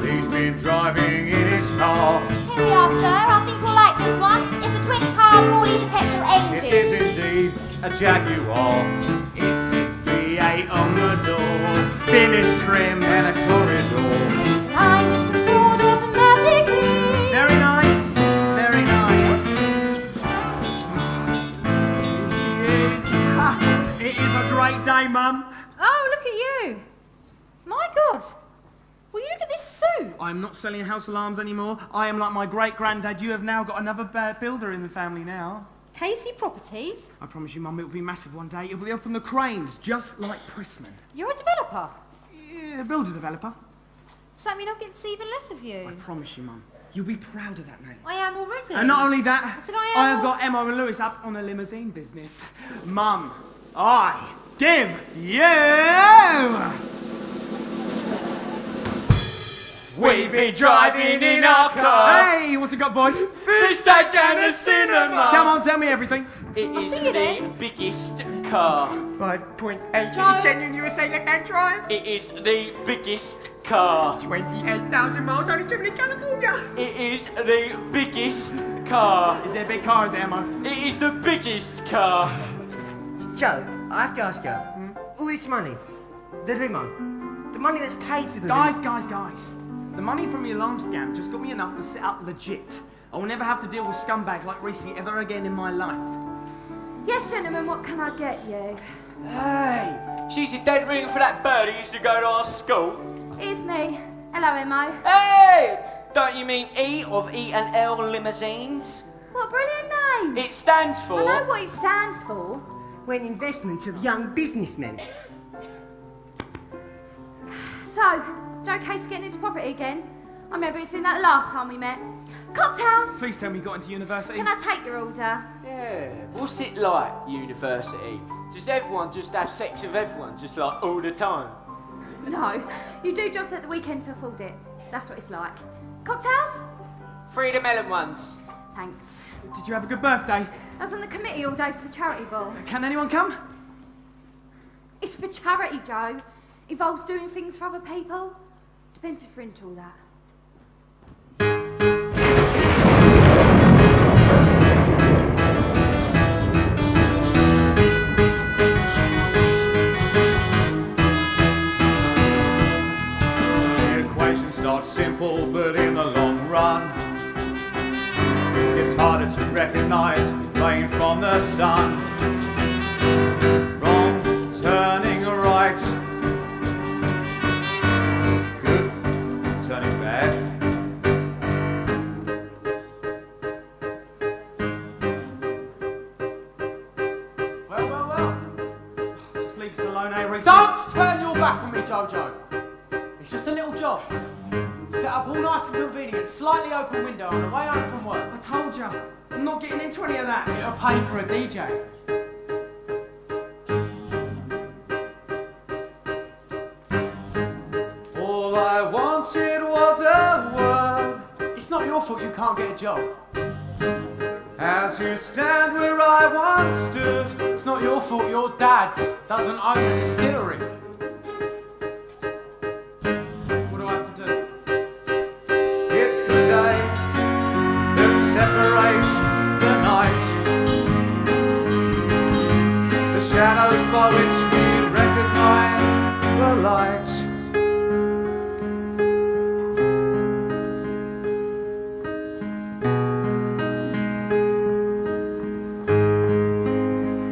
Speaker 1: He's been driving in his car.
Speaker 2: Here we are, sir. I think you'll like this one. It's a twin car, 4-litre petrol engine.
Speaker 1: It is indeed a Jaguar.
Speaker 8: It's its V8 on the door, finish trim
Speaker 1: And a corridor.
Speaker 2: Climate controlled automatically.
Speaker 8: Very nice, very nice. It is a great day, Mum.
Speaker 11: Oh, look at you. My God. Will you look at this suit?
Speaker 8: I'm not selling house alarms anymore. I am like my great-granddad. You have now got another builder in the family now.
Speaker 11: Casey Properties?
Speaker 8: I promise you, Mum, it will be massive one day. It will be up on the cranes, just like Pressman.
Speaker 11: You're a developer.
Speaker 8: Yeah, builder developer.
Speaker 11: Does that mean I'll get to see even less of you?
Speaker 8: I promise you, Mum. You'll be proud of that name.
Speaker 11: I am already.
Speaker 8: And not only that,
Speaker 11: I said I am
Speaker 8: have got Emma and Lewis up on a limousine business. Mum, I give you...
Speaker 4: We've been driving in our car.
Speaker 8: Hey, what's it got, boys?
Speaker 4: Fish tank and a cinema.
Speaker 8: Come on, tell me everything.
Speaker 4: It is
Speaker 11: see you
Speaker 4: the
Speaker 11: then.
Speaker 4: biggest car.
Speaker 10: 5.8 genuine USA left-hand drive.
Speaker 4: It is the biggest car.
Speaker 10: 28,000 miles only driven in California.
Speaker 4: It is the biggest car.
Speaker 8: Is it a big car, is it, Emma?
Speaker 4: It is the biggest car.
Speaker 10: Joe, I have to ask you, all this money, the limo, the money that's paid for the
Speaker 8: Guys. The money from the alarm scam just got me enough to sit up legit. I will never have to deal with scumbags like Reese ever again in my life.
Speaker 9: Yes, gentlemen, what can I get you?
Speaker 4: Hey, she's a dead ring for that bird who used to go to our school.
Speaker 9: It's me. Hello, Mo.
Speaker 4: Hey! Don't you mean E of E&L limousines?
Speaker 9: What a brilliant name.
Speaker 4: It stands for...
Speaker 9: I know what it stands for.
Speaker 10: When investments of young businessmen.
Speaker 9: So, Joe Case getting into property again? I remember you doing that last time we met. Cocktails!
Speaker 8: Please tell me you got into university.
Speaker 9: Can I take your order?
Speaker 4: Yeah, what's it like, university? Does everyone just have sex with everyone, just like all the time?
Speaker 9: No, you do jobs at the weekend to afford it. That's what it's like. Cocktails?
Speaker 4: 3 of the melon ones.
Speaker 9: Thanks.
Speaker 8: Did you have a good birthday?
Speaker 9: I was on the committee all day for the charity ball.
Speaker 8: Can anyone come?
Speaker 9: It's for charity, Joe. Involves doing things for other people. Depends if you're into all that.
Speaker 1: The equation starts simple, but in the long run, it's harder to recognise rain from the sun. Wrong, turning right. Good, turning bad.
Speaker 8: Well. Just leave us alone, eh, Reese?
Speaker 6: Don't turn your back on me, Jojo. It's just a little job. Set up all nice and convenient, slightly open window on the way home from work.
Speaker 8: I told you, I'm not getting into any of that.
Speaker 6: It'll pay for a DJ.
Speaker 1: All I wanted was a word.
Speaker 6: It's not your fault you can't get a job.
Speaker 1: As you stand where I once stood.
Speaker 6: It's not your fault your dad doesn't own a distillery.
Speaker 8: What do I have to do?
Speaker 1: It's the days that separate the night, the shadows by which we recognise the light.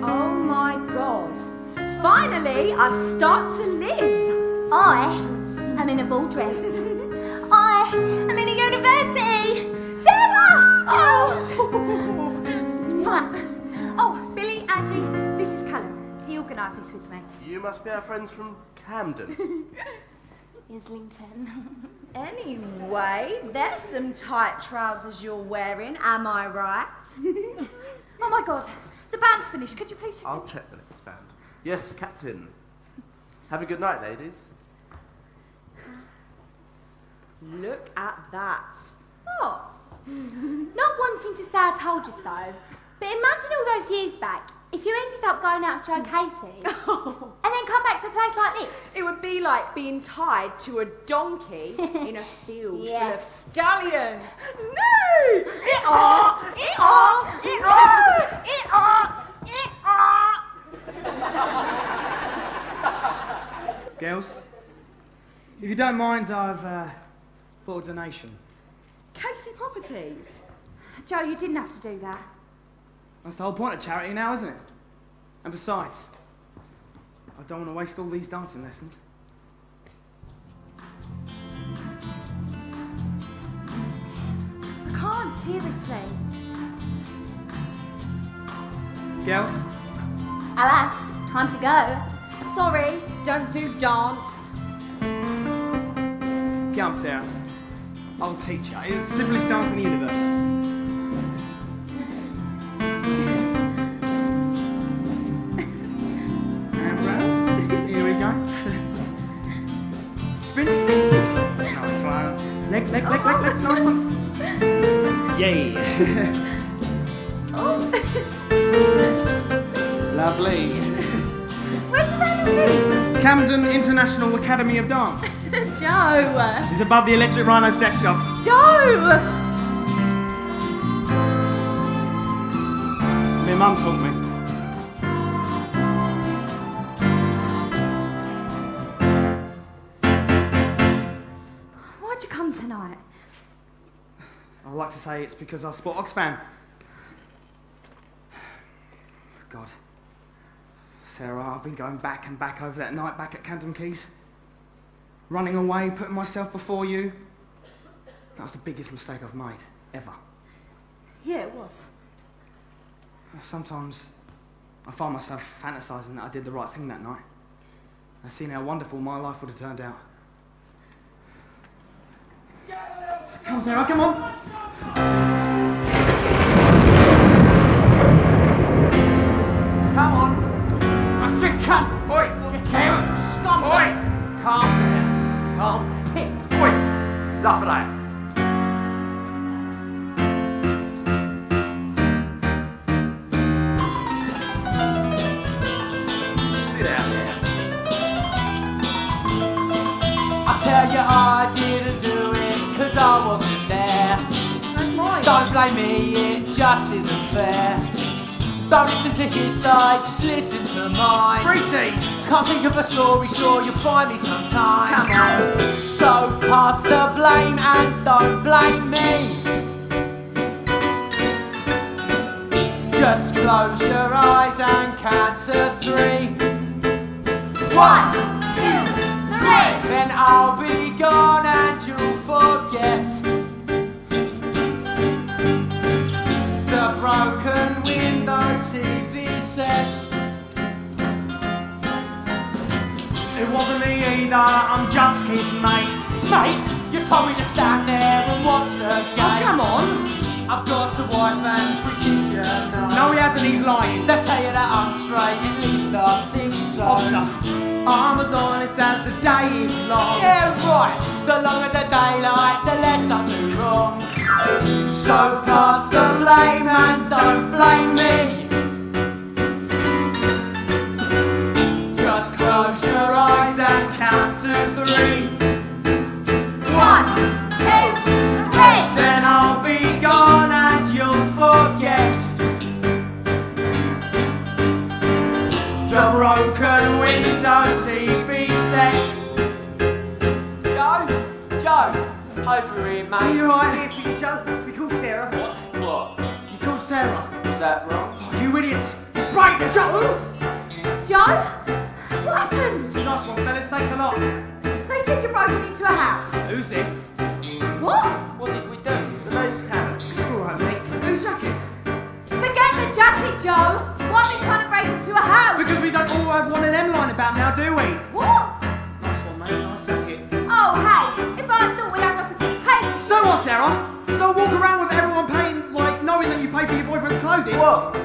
Speaker 11: Oh my God. Finally, I've started to live.
Speaker 2: I am in a ball dress. I am in a university. Sarah!
Speaker 11: Oh!
Speaker 9: Oh, Billy, Angie, this is Callum. He organised this with me.
Speaker 12: You must be our friends from Camden.
Speaker 11: Islington. Anyway, there's some tight trousers you're wearing, am I right?
Speaker 9: Oh my God, the band's finished. Could you please...
Speaker 12: I'll check the next band. Yes, Captain. Have a good night, ladies.
Speaker 11: Look at that.
Speaker 2: What? Not wanting to say I told you so, but imagine all those years back if you ended up going out with Joe Casey and then come back to a place like this.
Speaker 11: It would be like being tied to a donkey in a field full of
Speaker 2: Yes.
Speaker 11: stallions. No! It-ah! It-ah! It-ah! It-ah! It-ah!
Speaker 8: Girls, if you don't mind, I've bought a donation.
Speaker 11: Casey Properties.
Speaker 9: Joe, you didn't have to do that.
Speaker 8: That's the whole point of charity now, isn't it? And besides, I don't want to waste all these dancing lessons.
Speaker 9: I can't, seriously.
Speaker 8: Girls,
Speaker 2: Alas, time to go.
Speaker 11: Sorry, don't do dance.
Speaker 8: get up, Sarah. I'll teach you. It's the simplest dance in the universe. And round. Here we go. Spin. Nice one. Leg. Nice one. Yay. Lovely.
Speaker 9: Where'd you learn all this?
Speaker 8: Camden International Academy of Dance.
Speaker 9: Joe!
Speaker 8: It's above the Electric Rhino sex shop.
Speaker 9: Joe!
Speaker 8: My mum taught me.
Speaker 9: Why'd you come tonight?
Speaker 8: I'd like to say it's because I support Oxfam. God. Sarah, I've been going back and back over that night back at Camden Keys. Running away, putting myself before you. That was the biggest mistake I've made, ever.
Speaker 9: Yeah, it was.
Speaker 8: Sometimes I find myself fantasising that I did the right thing that night. And seeing how wonderful my life would have turned out. Come on, Sarah, come on!
Speaker 6: Come on.
Speaker 4: I said cut! Oi! Get down!
Speaker 6: Stop
Speaker 4: Oi!
Speaker 6: it. Calm down. Calm pip.
Speaker 4: Oi! Enough of that. Sit down there.
Speaker 6: I tell you I didn't do it 'cause I wasn't there.
Speaker 11: That's mine.
Speaker 6: Don't blame me, it just isn't fair. Don't listen to his side, just listen to mine.
Speaker 8: Greasy!
Speaker 6: Can't think of a story, sure you'll find me sometime.
Speaker 8: Come on!
Speaker 6: So pass the blame and don't blame me. Just close your eyes and count to 3.
Speaker 2: 1, 2, 3.
Speaker 6: Then I'll be gone and you'll forget the broken window TV set.
Speaker 8: It wasn't me either, I'm just his mate.
Speaker 6: Mate, you told me to stand there and watch the game.
Speaker 8: Oh, come on.
Speaker 6: I've got a wife and 3 kids, you know.
Speaker 8: No, he hasn't, he's lying.
Speaker 6: They tell you that I'm straight, at least I think so.
Speaker 8: Officer.
Speaker 6: I'm as honest as the day is long. Yeah, right. The longer the daylight, the less I do wrong. So pass the blame and don't blame me. Just close your eyes and count to 3.
Speaker 2: 1, 2, 3.
Speaker 6: Then I'll be gone and you'll forget the broken window TV set.
Speaker 4: Joe, over here, mate.
Speaker 8: Are you right? Here for you, Joe. We called Sarah.
Speaker 4: What?
Speaker 8: You called Sarah.
Speaker 4: Is that wrong?
Speaker 8: Oh, you idiots. Break the Joe!
Speaker 11: Joe? What happened?
Speaker 8: Nice one, fellas. Thanks a lot.
Speaker 11: They said you're broken into a house.
Speaker 8: Who's this?
Speaker 11: What?
Speaker 4: What did we do? The name's Karen.
Speaker 8: It's all right, mate. Who's jacket?
Speaker 11: Forget the jacket, Joe. Why are we trying to break into a house?
Speaker 8: Because we don't all have one of them lying about now, do we?
Speaker 11: What?
Speaker 8: Nice one, mate. Nice jacket.
Speaker 11: Oh, hey. If I thought we'd have nothing to pay for you.
Speaker 8: So what, Sarah? So walk around with everyone paying, like, knowing that you pay for your boyfriend's clothing?
Speaker 4: What?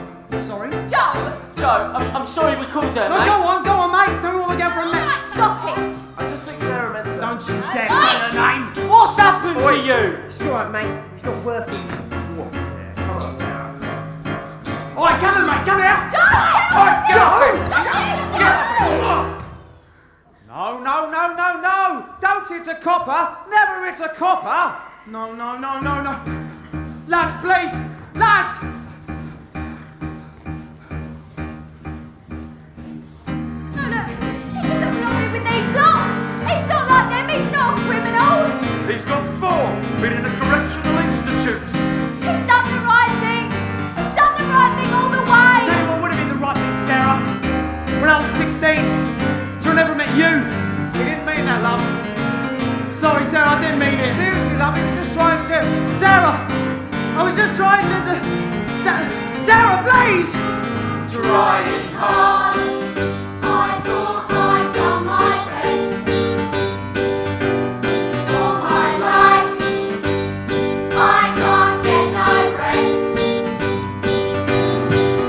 Speaker 8: Sorry?
Speaker 11: Joe!
Speaker 4: Joe, I'm sorry we called her,
Speaker 8: No,
Speaker 4: mate.
Speaker 8: go on, mate. Tell me what we're going for a minute.
Speaker 11: Stop it.
Speaker 4: I just think Sarah meant that.
Speaker 8: Don't you dare say her name.
Speaker 4: What's happened to you?
Speaker 10: It's alright, mate. It's not worth it.
Speaker 8: What? Yeah, come on, Sarah. All right, come on, mate. Come here.
Speaker 11: Joe!
Speaker 8: All right, get off him.
Speaker 1: No. Don't hit a copper. Never hit a copper.
Speaker 8: No. Lads, please. Lads.
Speaker 11: No, look. He doesn't belong here with these lot. He's not like them. He's not a criminal.
Speaker 3: He's got 4, been in a correctional institute.
Speaker 11: He's done the right thing. He's done the right thing all the way.
Speaker 8: Tell you what would have been the right thing, Sarah. When I was 16, so I never met you.
Speaker 1: He didn't mean that, love.
Speaker 8: Sorry, Sarah, I didn't mean it.
Speaker 1: Seriously, love, he was just trying to...
Speaker 8: Sarah, I was just trying to... Sarah, please!
Speaker 5: Trying hard, I thought I'd done my best. For my life, I can't get no rest.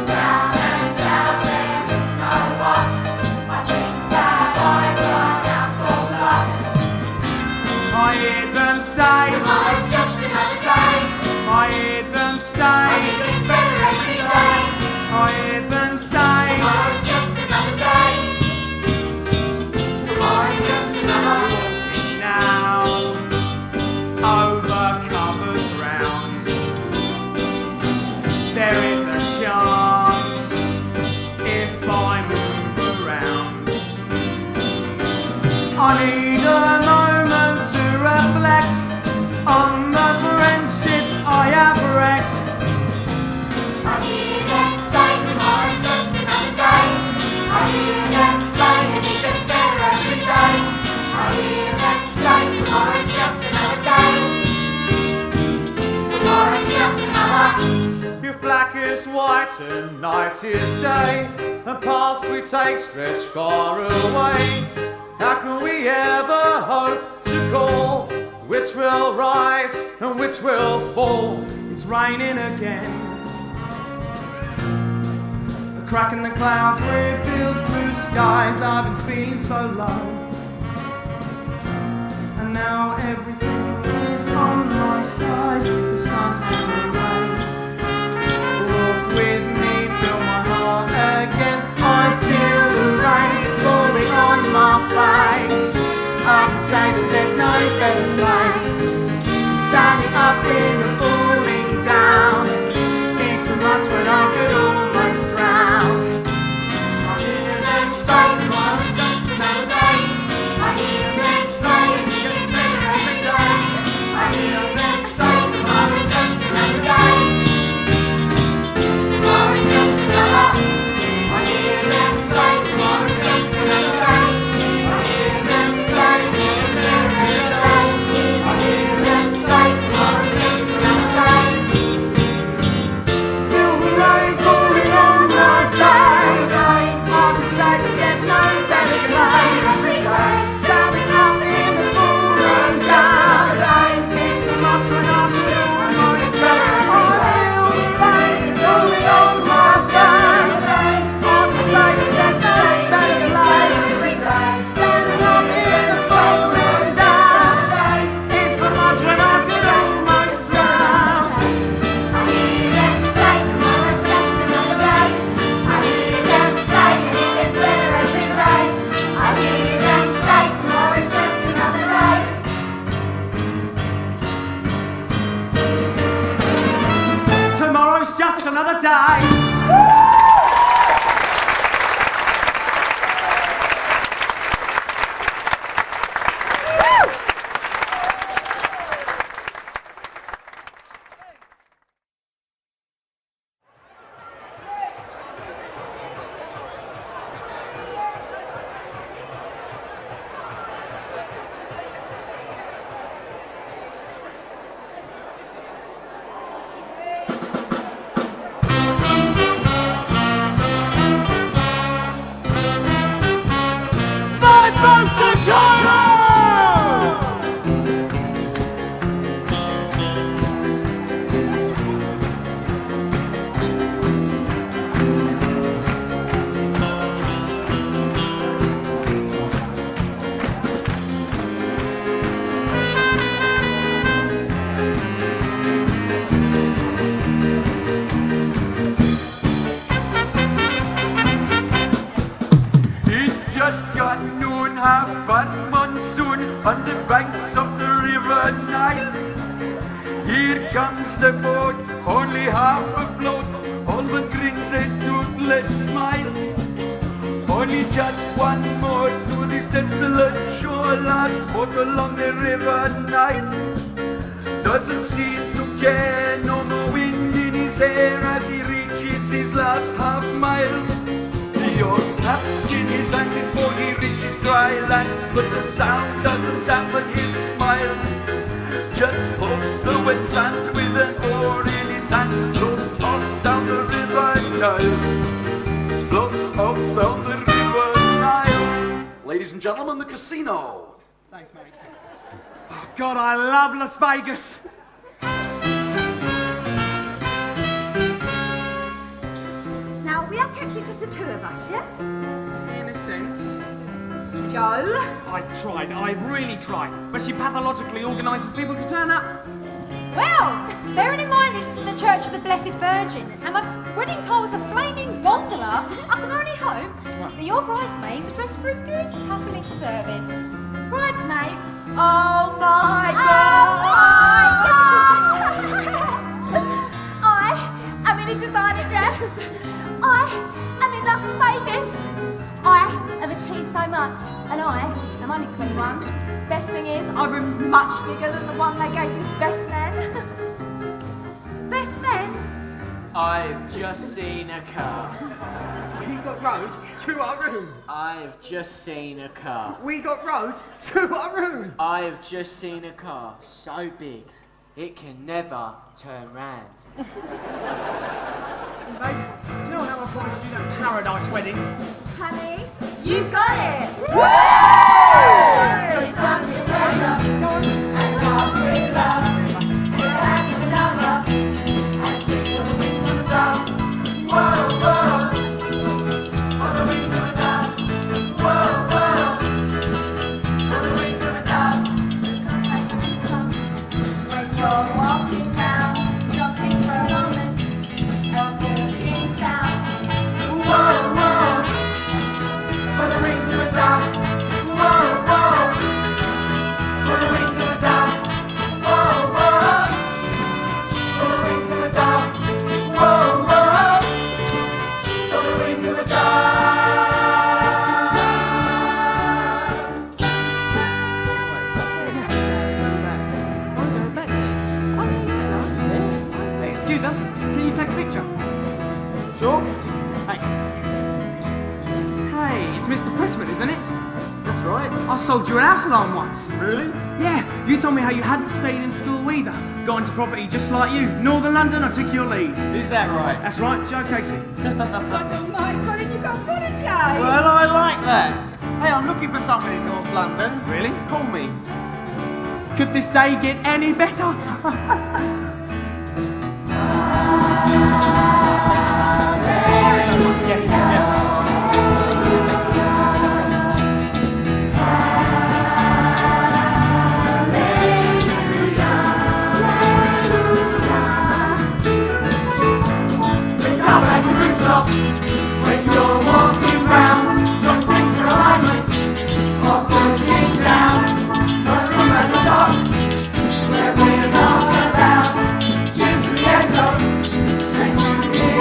Speaker 5: Down and down, there is no up. I think that I've run out of luck.
Speaker 8: I hear them say,
Speaker 5: Tomorrow's just another day.
Speaker 8: I hear them
Speaker 5: I
Speaker 8: say,
Speaker 5: think it's better every day.
Speaker 8: I hear them say,
Speaker 5: Tomorrow's just another day. Tomorrow's just another.
Speaker 8: walking now over covered ground. There is a chance if I move around. I need a moment to reflect on the friendships I have wrecked.
Speaker 5: I hear them say tomorrow's just another day. I hear them say it gets better every day. I hear them say tomorrow's just another day. Tomorrow's just another.
Speaker 1: If black is white and night is day, and paths we take stretch far away, how can we ever hope to call which will rise and which will fall?
Speaker 8: It's raining again. A crack in the clouds reveals blue skies. I've been feeling so low, and now everything is on my side. The sun and the rain. Walk with me, feel my heart again. I feel the rain falling on my face. I can say that there's no better place. Standing up in the falling down. It's so much when I could almost drown.
Speaker 5: I hear them say tomorrow's just another day. I hear them say it gets better every day. I hear them say tomorrow's just another day. Tomorrow's just another. I hear them say tomorrow's just another day. I hear them say it gets better every day. I hear
Speaker 8: another day.
Speaker 3: On the banks of the river Nile. Here comes the boat, only half afloat. All the grins a toothless smile. Only just one more to this desolate shore. Last boat along the river Nile. Doesn't seem to care, no more wind in his hair as he reaches his last half mile. The oar snaps in his hand before he reaches dry land, but the sound doesn't dampen his smile. Just pokes the wet sand with an oar in his hand, floats off down the river Nile. Floats off down the river Nile. Ladies and gentlemen, the casino.
Speaker 8: Thanks, mate. Oh, God, I love Las Vegas.
Speaker 11: Now, we have kept it just the two of us, yeah?
Speaker 8: In a sense.
Speaker 11: Joe?
Speaker 8: I tried, I really tried. But she pathologically organises people to turn up.
Speaker 11: Well, bearing in mind this is in the Church of the Blessed Virgin, and my wedding car was a flaming gondola, I can only hope that your bridesmaids are dressed for a good Catholic service. Bridesmaids?
Speaker 7: Oh my
Speaker 11: I am in a designer dress. I am in Las Vegas. I have achieved so much, and I am only 21.
Speaker 7: Best thing is, our room's much bigger than the one they gave his best men.
Speaker 11: Best men?
Speaker 4: I've just seen a car.
Speaker 10: We got road to our room.
Speaker 4: I've just seen a car.
Speaker 10: We got road to our room.
Speaker 4: I've just seen a car so big, it can never turn round.
Speaker 8: Babe, do you know how I promised you that paradise wedding?
Speaker 11: Honey, you got it!
Speaker 5: So it's time for pleasure and love with love. We're happy with number. I sing for the wings of a dove. Whoa, whoa. For the wings of a dove. Whoa, whoa. For the wings of a dove. When you're walking round, jumping for a moment, and looking down. Whoa, whoa. For the wings of a dove. Whoa, whoa. For the wings of a dove. Whoa, whoa. For the wings of a dove. Whoa, whoa. For the wings of a
Speaker 8: Hey, excuse us, can you take a picture?
Speaker 12: Sure?
Speaker 8: Thanks. Hey, it's Mr. Pressman, isn't it?
Speaker 12: That's right.
Speaker 8: I sold you an house alarm once.
Speaker 12: Really?
Speaker 8: Yeah, you told me how you hadn't stayed in school either. Got into property just like you. Northern London, I took your lead.
Speaker 12: Is that right?
Speaker 8: That's right, Joe Casey.
Speaker 11: God almighty, Colin, you got fun a show!
Speaker 12: Well, I like that. Hey, I'm looking for someone in North London.
Speaker 8: Really?
Speaker 12: Call me.
Speaker 8: Could this day get any better? Yes, yeah.
Speaker 5: when you're walking round, don't think for alignment or looking down. But room at the top, where we're not allowed. Tune to the echo, and you hear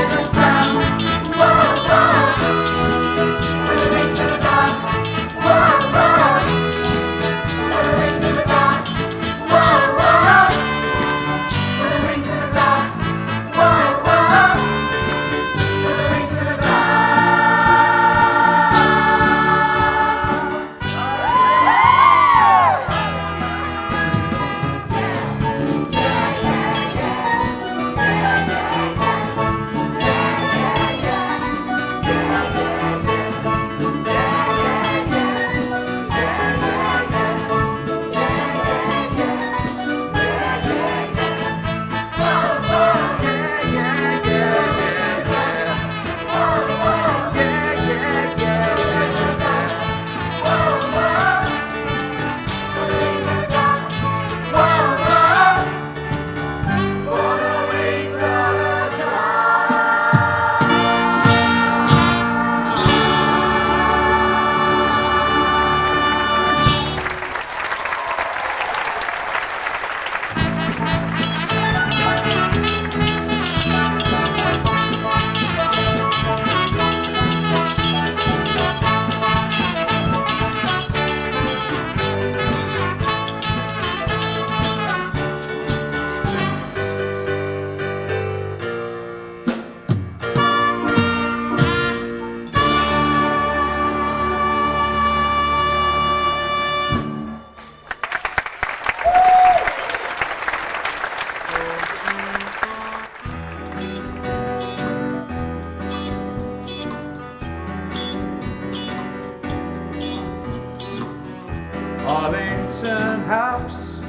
Speaker 1: modern house,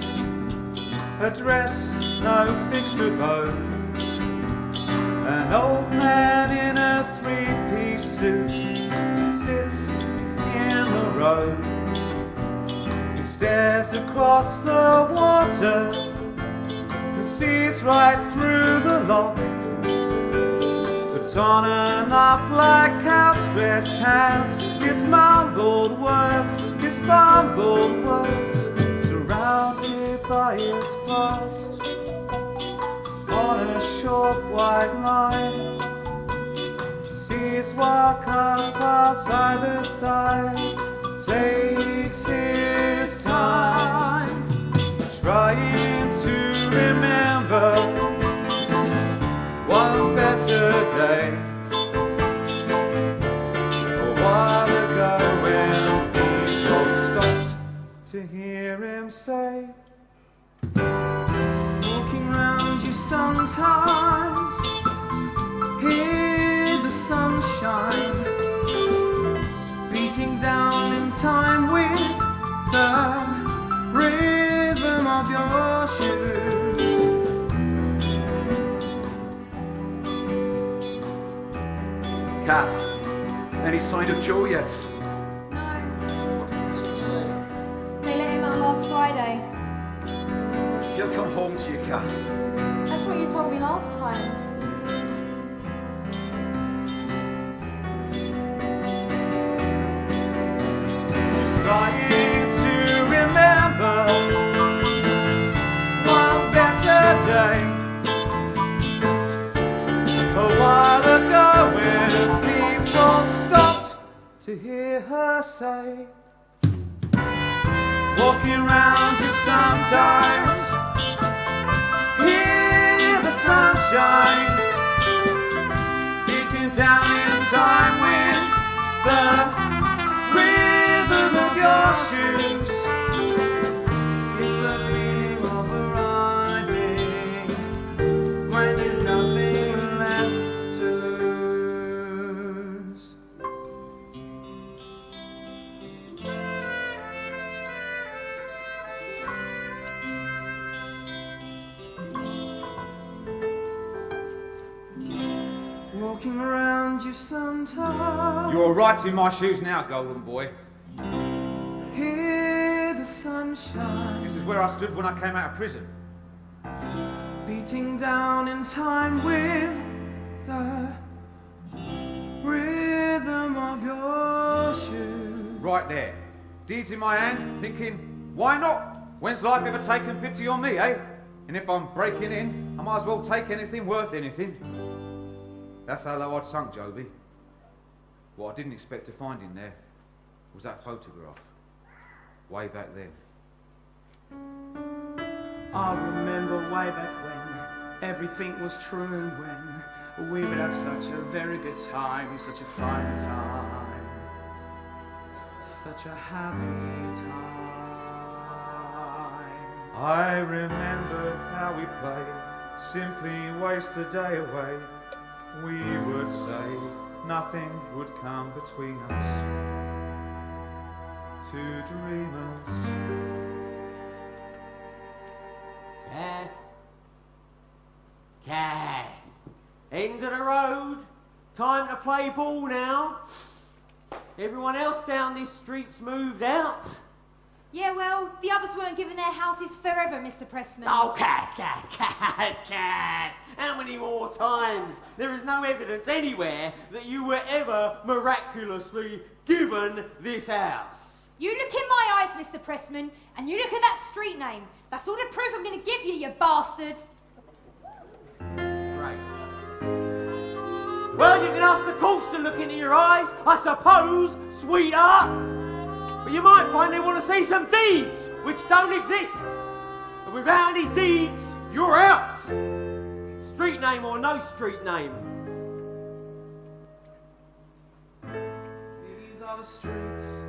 Speaker 1: address no fixed abode. An old man in a three-piece suit sits in the road. He stares across the water and sees right through the lock. Puts on and up like outstretched hands, his mumbled words, his bumbled words, surrounded by his past. On a short white line, sees while cars pass either side, takes his time, trying to remember one better day. A while ago when people stopped to hear him say, walking round you sometimes, hear the sunshine beating down in time with the rhythm of your shoes.
Speaker 3: Kath, any sign of Joe yet?
Speaker 11: No,
Speaker 3: What does it say?
Speaker 11: they let him out last Friday.
Speaker 3: He'll come home to you, Kath.
Speaker 11: That's what you told me last time.
Speaker 1: Just trying to remember one better day. A while ago when people stopped to hear her say, walking round you sometimes, hear the sunshine beating down in time with the rhythm of your shoes. It's the feeling of arriving when there's nothing left to lose. Walking around you sometimes.
Speaker 13: You're right in my shoes now, golden boy.
Speaker 1: Hear the sunshine
Speaker 13: This is where I stood when I came out of prison.
Speaker 1: beating down in time with the rhythm of your shoes.
Speaker 13: Right there. Deeds in my hand, thinking, why not? When's life ever taken pity on me, eh? And if I'm breaking in, I might as well take anything worth anything. That's how low I'd sunk, Joby. What I didn't expect to find in there was that photograph. Way back then.
Speaker 1: I remember way back when everything was true and when we would have such a very good time, such a fun time, such a happy time. I remember how we played, simply waste the day away. We would say nothing would come between us, two dreamers.
Speaker 4: Kath. Kath. End of the road. Time to play ball now. Everyone else down this street's moved out.
Speaker 11: Yeah, well, the others weren't given their houses forever, Mr. Pressman.
Speaker 4: Oh, Kath. How many more times? There is no evidence anywhere that you were ever miraculously given this house.
Speaker 11: You look in my eyes, Mr. Pressman, and you look at that street name. That's all the proof I'm going to give you, you bastard.
Speaker 4: Great. Well, you can ask the courts to look into your eyes, I suppose, sweetheart. But you might find they want to see some deeds, which don't exist. And without any deeds, you're out. Street name or no street name.
Speaker 1: These are the streets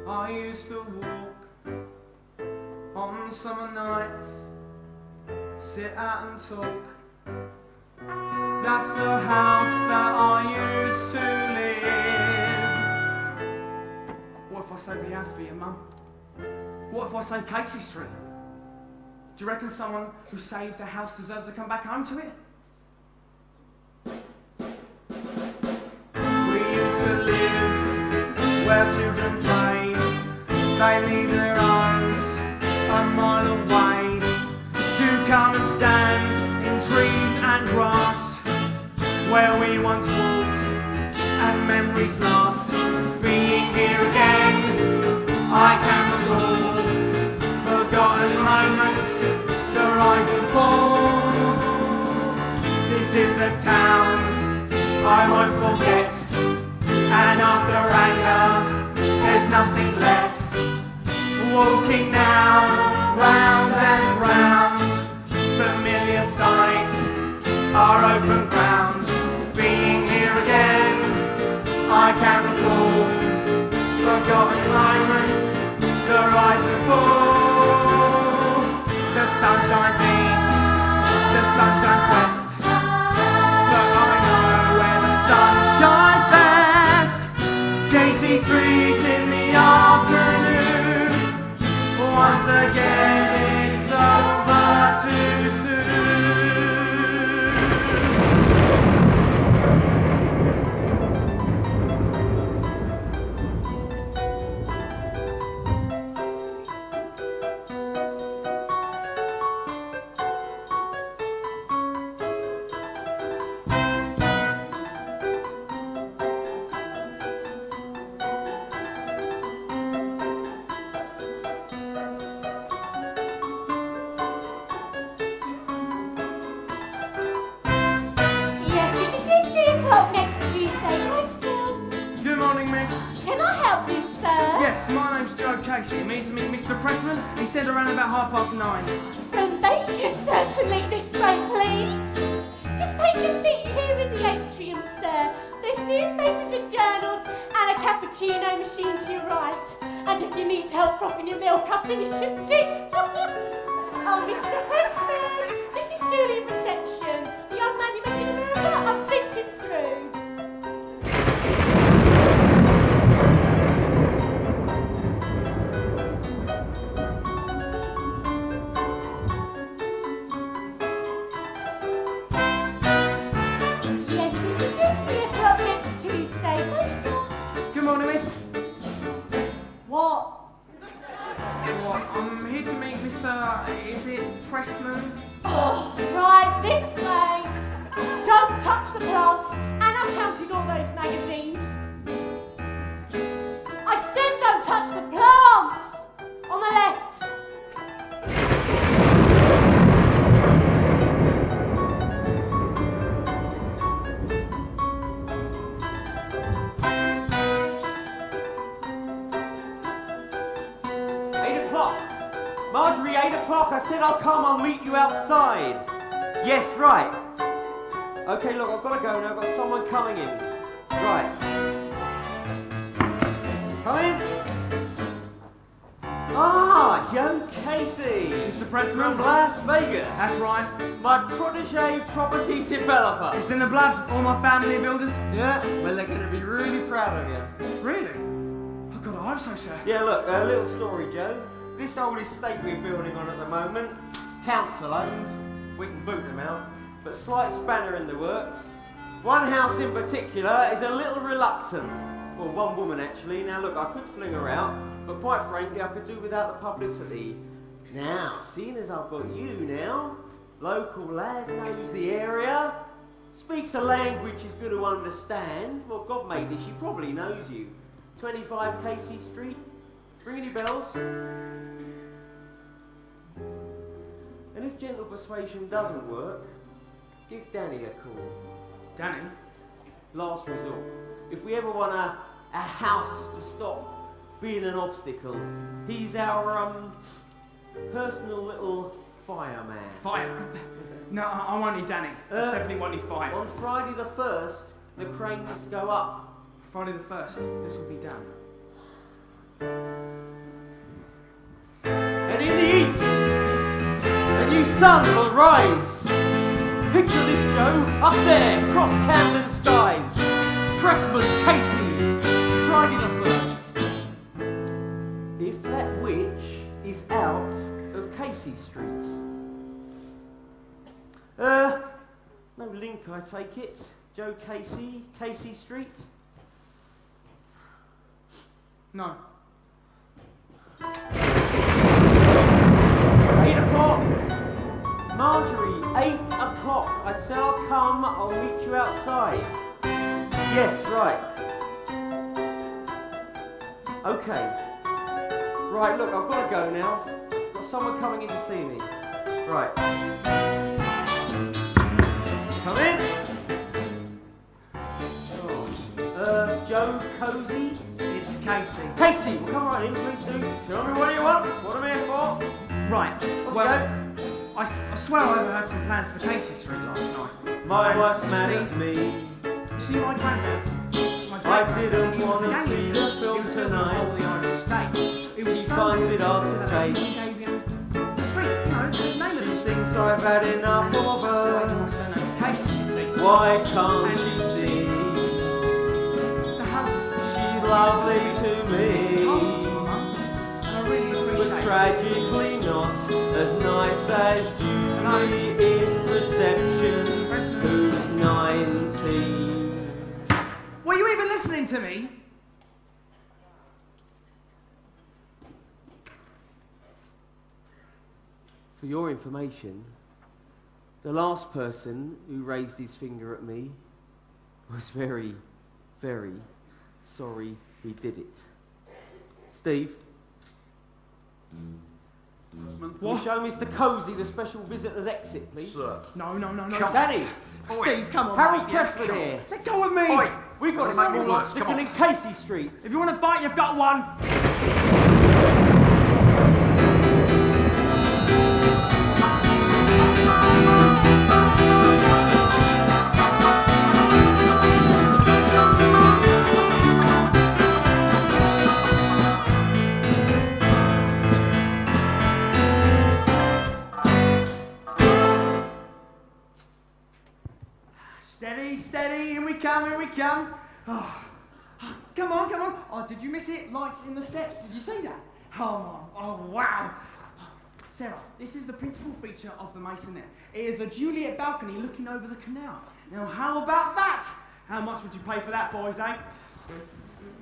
Speaker 1: I used to walk on summer nights, sit out and talk. That's the house that I used to live. What if I save the house for you, Mum?
Speaker 8: What if I save Casey Street? Do you reckon someone who saves a house deserves to come back home to it? We used to live where children play. They leave their homes a mile away to come and stand in trees and grass where we once walked and memories last. Being here again, I can recall forgotten moments, the rise and fall. This is the town I won't forget, and after anger, there's nothing left. Walking now, round and round, familiar sights are open ground. Being here again, I can recall forgotten moments, the rise and fall. The sun shines east, the sun shines west, but I know where the sun shines best. Casey Street in the afternoon, once again it's over too soon.
Speaker 7: Yes, it is 3 o'clock next Tuesday. Thanks, Jill.
Speaker 8: Good morning, miss.
Speaker 7: Can I help you, sir?
Speaker 8: Yes, my name's Joe Casey. You mean to meet Mr. Pressman? He said around about 9:30.
Speaker 7: From Baker, certainly, this way, please. Just take a seat here in the atrium, sir. There's newspapers and journals and a cappuccino machine to your right. And if you need help propping your milk up, finish at 6. Oh, Mr. Pressman, this is Julie in reception. The young man you met in America, I've sent him through. Yes, it is 3 o'clock next Tuesday. Thanks, sir.
Speaker 8: Good morning, miss.
Speaker 7: What?
Speaker 8: What? I'm here to meet Mr. Is it Pressman?
Speaker 7: Oh, right, this way. Don't touch the plants. And I've counted all those magazines. I said don't touch the plants. On the left.
Speaker 14: Marjorie, 8 o'clock. I said I'll come, I'll meet you outside. Yes, right. Okay, look, I've got to go now. I've got someone coming in. Right. Come in. Ah, Joe Casey.
Speaker 8: Mr. Pressman?
Speaker 14: From Las Vegas.
Speaker 8: That's right.
Speaker 14: My protege property developer.
Speaker 8: It's in the blood. All my family are builders.
Speaker 14: Yeah, well, they're going to be really proud of you.
Speaker 8: Really? Oh, God, I hope so, sir.
Speaker 14: Yeah, look, a little story, Joe. This old estate we're building on at the moment, council owns. We can boot them out. But slight spanner in the works. One house in particular is a little reluctant. Well, one woman actually. Now look, I could fling her out, but quite frankly, I could do without the publicity. Now, seeing as I've got you now, local lad, knows the area, speaks a language he's good to understand. Well, God made this, she probably knows you. 25 Casey Street. Ring any bells? And if gentle persuasion doesn't work, give Danny a call.
Speaker 8: Danny?
Speaker 14: Last resort. If we ever want a house to stop being an obstacle, he's our personal little fireman.
Speaker 8: Fire? No, I won't need Danny. Definitely won't need fire.
Speaker 14: On Friday the 1st, the cranes go up.
Speaker 8: Friday the 1st, this will be done.
Speaker 14: And in the east, a new sun will rise. Picture this, Joe, up there, across Camden skies. Pressman Casey, Friday the 1st. If that witch out of Casey Street. No link, I take it. Joe Casey, Casey Street?
Speaker 8: No.
Speaker 14: 8 o'clock! Marjorie, 8 o'clock. I said I'll come, I'll meet you outside. Yes, right. Okay. Right, look, I've got to go now. Got someone coming in to see me. Right. Come in. Oh. Joe Cozy?
Speaker 8: It's Casey.
Speaker 14: Casey, well, come right in, please do. Tell me what you want. That's what I'm here for.
Speaker 8: Right.
Speaker 14: Off
Speaker 8: Well,
Speaker 14: you
Speaker 8: I swear I overheard some plans for Casey Street last night.
Speaker 14: go. My wife's
Speaker 8: You
Speaker 14: mad
Speaker 8: see-
Speaker 14: at me.
Speaker 8: You see, my granddad.
Speaker 14: I didn't want to see the film tonight.
Speaker 8: It was
Speaker 14: She
Speaker 8: so
Speaker 14: finds
Speaker 8: good
Speaker 14: it hard to
Speaker 8: that
Speaker 14: take.
Speaker 8: he gave him the street, you know, the name of
Speaker 14: She
Speaker 8: the street.
Speaker 14: thinks I've had enough of
Speaker 8: That's why
Speaker 14: her.
Speaker 8: my surname's Casey, you see.
Speaker 14: Why can't
Speaker 8: And
Speaker 14: she
Speaker 8: you
Speaker 14: see?
Speaker 8: The house.
Speaker 14: She's lovely to me,
Speaker 8: Castle to my mum, and I really
Speaker 14: but
Speaker 8: appreciate
Speaker 14: tragically not as nice as Julie in reception, who's 19.
Speaker 8: Were you even listening to me?
Speaker 14: For your information, the last person who raised his finger at me was very, very sorry he did it. Steve? Will you show Mr. Cozy the special visitor's exit, please?
Speaker 12: Sir.
Speaker 8: No.
Speaker 14: Daddy!
Speaker 8: Steve, come on,
Speaker 14: Harold
Speaker 8: mate, yeah.
Speaker 14: Pressman here!
Speaker 8: Let go of me!
Speaker 14: Oi! We've got
Speaker 12: Doesn't make
Speaker 14: a
Speaker 12: more
Speaker 14: small
Speaker 12: worse, come
Speaker 14: sticking
Speaker 12: on.
Speaker 14: in Casey Street.
Speaker 8: If you want to fight, you've got one. Steady, here we come. Oh. Come on. Oh, did you miss it? Lights in the steps, did you see that? Oh, wow. Sarah, this is the principal feature of the masonette. It is a Juliet balcony looking over the canal. Now, how about that? How much would you pay for that, boys, eh?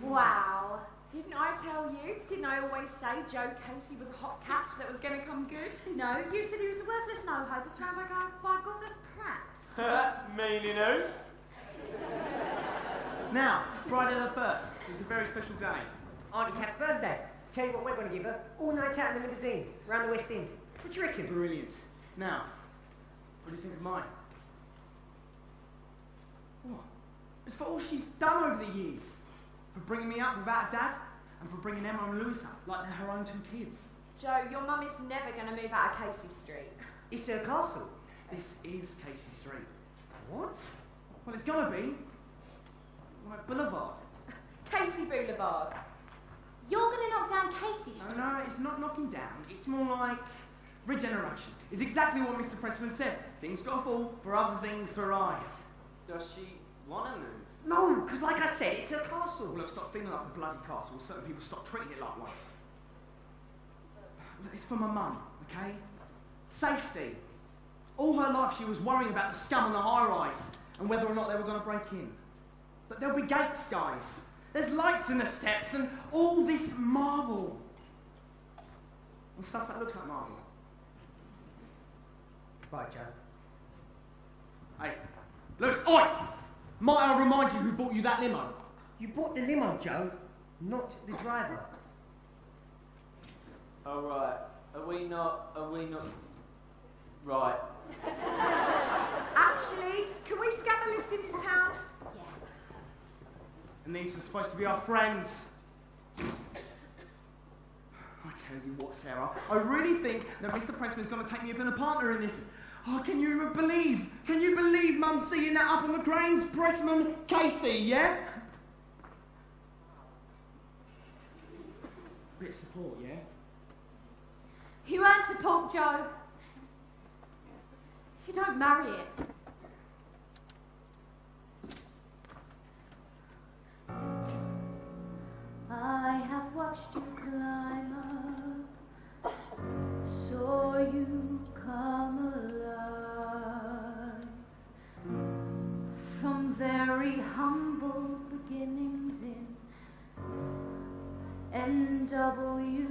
Speaker 15: Wow. Didn't I tell you? Didn't I always say Joe Casey was a hot catch that was going to come good?
Speaker 2: No, you said he was a worthless no-hope surrounded by gormless prats.
Speaker 14: Mainly no.
Speaker 8: Now, Friday the 1st is a very special day.
Speaker 10: Auntie Cat's birthday. Tell you what we're going to give her. All night out in the limousine, round the West End. What do you reckon?
Speaker 8: Brilliant. Now, what do you think of mine? What? It's for all she's done over the years. For bringing me up without a dad, and for bringing Emma and Lewis up like they're her own 2 kids.
Speaker 15: Joe, your mum is never going to move out of Casey Street.
Speaker 10: It's her castle.
Speaker 8: This is Casey Street.
Speaker 10: What?
Speaker 8: Well, it's gonna be like Boulevard.
Speaker 15: Casey Boulevard.
Speaker 2: You're going to knock down Casey Street.
Speaker 8: No, it's not knocking down. It's more like regeneration. It's exactly what Mr. Pressman said. Things gotta fall for other things to rise.
Speaker 14: Does she want to move?
Speaker 10: No, because like I said, it's her castle.
Speaker 8: Well, look, stop feeling like a bloody castle. Certain people stop treating it like one. Look, it's for my mum, okay? Safety. All her life she was worrying about the scum on the high-rise and whether or not they were going to break in. But there'll be gates, guys. There's lights in the steps and all this marble. And stuff that looks like marble.
Speaker 10: Right, Joe.
Speaker 8: Hey, Lewis, oi! Might I remind you who bought you that limo?
Speaker 10: You bought the limo, Joe, not the driver.
Speaker 14: All right. Are we not? Right.
Speaker 15: Actually, can we scam a lift into town?
Speaker 2: Yeah.
Speaker 8: And these are supposed to be our friends. I tell you what, Sarah, I really think that Mr. Pressman's going to take me up as a partner in this. Oh, can you believe Mum seeing that up on the cranes? Pressman, Casey, yeah? A bit of support, yeah?
Speaker 2: You earn support, Joe. You don't marry it. I have watched you climb up
Speaker 5: you come alive. From very humble beginnings in NW5,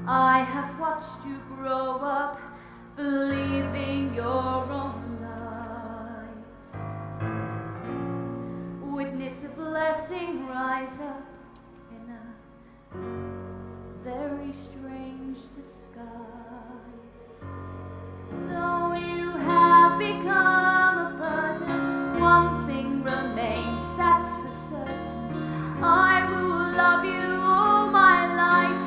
Speaker 5: I have watched you grow up, believing your own lies. Witness a blessing rise up in a very strange disguise. Though you have become a burden, one thing remains, that's for certain. I will love you all my life,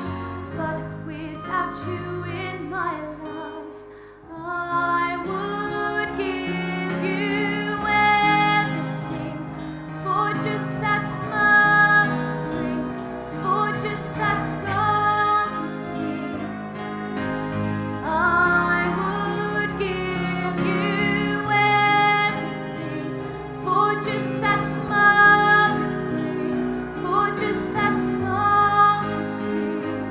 Speaker 5: but without you in my life, I would give you everything for just that smothering, for just that song to sing. I would give you everything for just that smothering, for just that song to sing.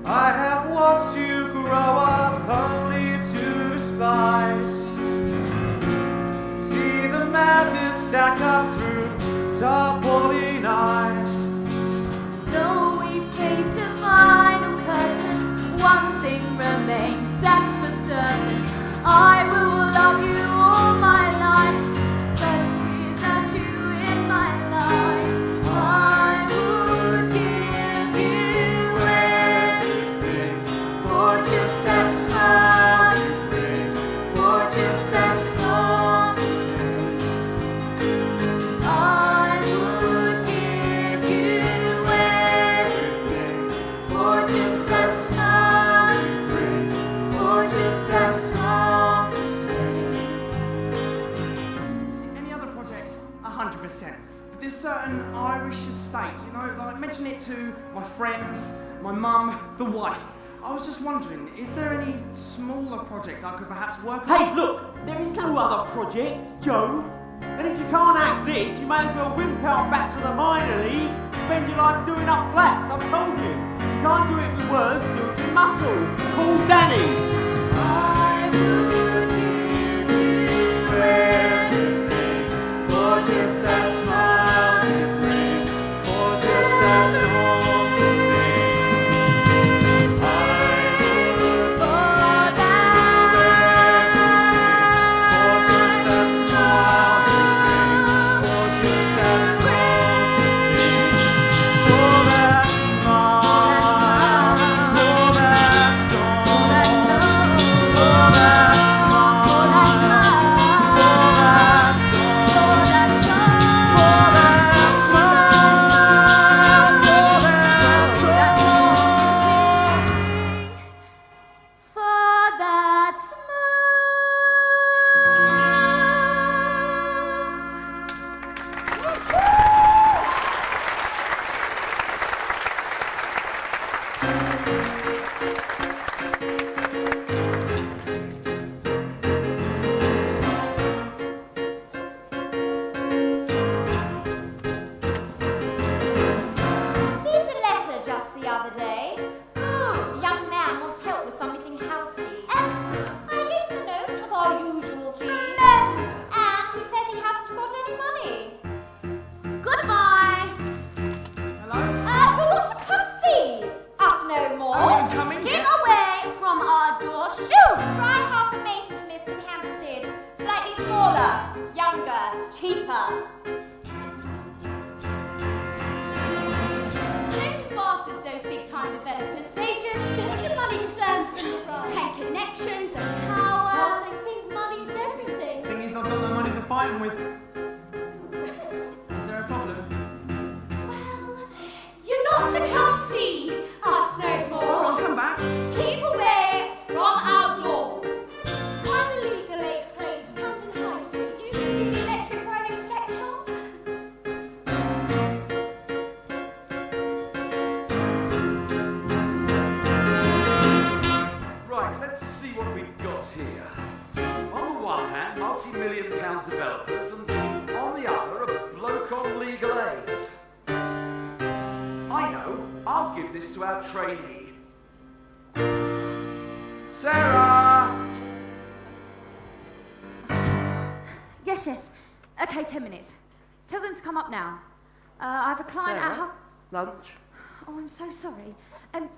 Speaker 1: I have watched you grow up only to despise. See the madness stack up through tarpaulin eyes.
Speaker 5: Though we face the final curtain, one thing remains, that's for certain. I will love you all my life, but without you in my life, I would give you everything for just that smothering, for just that song to sing. I would give you everything for just that smothering, for just that song to sing.
Speaker 8: See, any other project, 100%. But this certain Irish estate, you know, like mention it to my friends, my mum, the wife. I was just wondering, is there any smaller project I could perhaps work on?
Speaker 14: Hey, look, there is no other project, Joe. And if you can't act this, you may as well whimper on back to the minor league, spend your life doing up flats, I've told you. If you can't do it with words, do it with muscle. Call Danny.
Speaker 5: I would give you everything for just that smothering, for just that song to sing. I would for just that smothering, for just that song to sing. For that smile, for that song, for that smile, for that
Speaker 2: Received a letter just the other day. A young man wants help with some missing house deeds. Excellent. I gave him a note of our usual fee. And he says he hasn't got any money. Goodbye.
Speaker 8: Hello?
Speaker 2: You want to come see us no more?
Speaker 8: Oh, you coming?
Speaker 2: Keep away from our door. Shoot! Try half the Mason Smiths in Hampstead. Slightly smaller, younger, cheaper.
Speaker 9: Don't class as those big-time developers. They just
Speaker 7: The money just earns them the right.
Speaker 9: and connections and
Speaker 7: Well,
Speaker 9: power.
Speaker 7: they think money's everything.
Speaker 8: Thing is, I've got no money to fight them with. Is there a problem?
Speaker 9: Well, you're not to come see us no
Speaker 8: I'll
Speaker 9: more.
Speaker 8: come back.
Speaker 9: Keep away from our door.
Speaker 7: Try the legal aid place, Camden House.
Speaker 9: You should be the electric riding sex shop.
Speaker 3: Right, let's see what we've got here. On the one hand, multi-million-pound developers and I'll give this to our trainee. Sarah!
Speaker 11: Yes. Okay, 10 minutes. Tell them to come up now. I have a client
Speaker 12: Sarah?
Speaker 11: at half...
Speaker 12: Lunch?
Speaker 11: Oh, I'm so sorry. I'm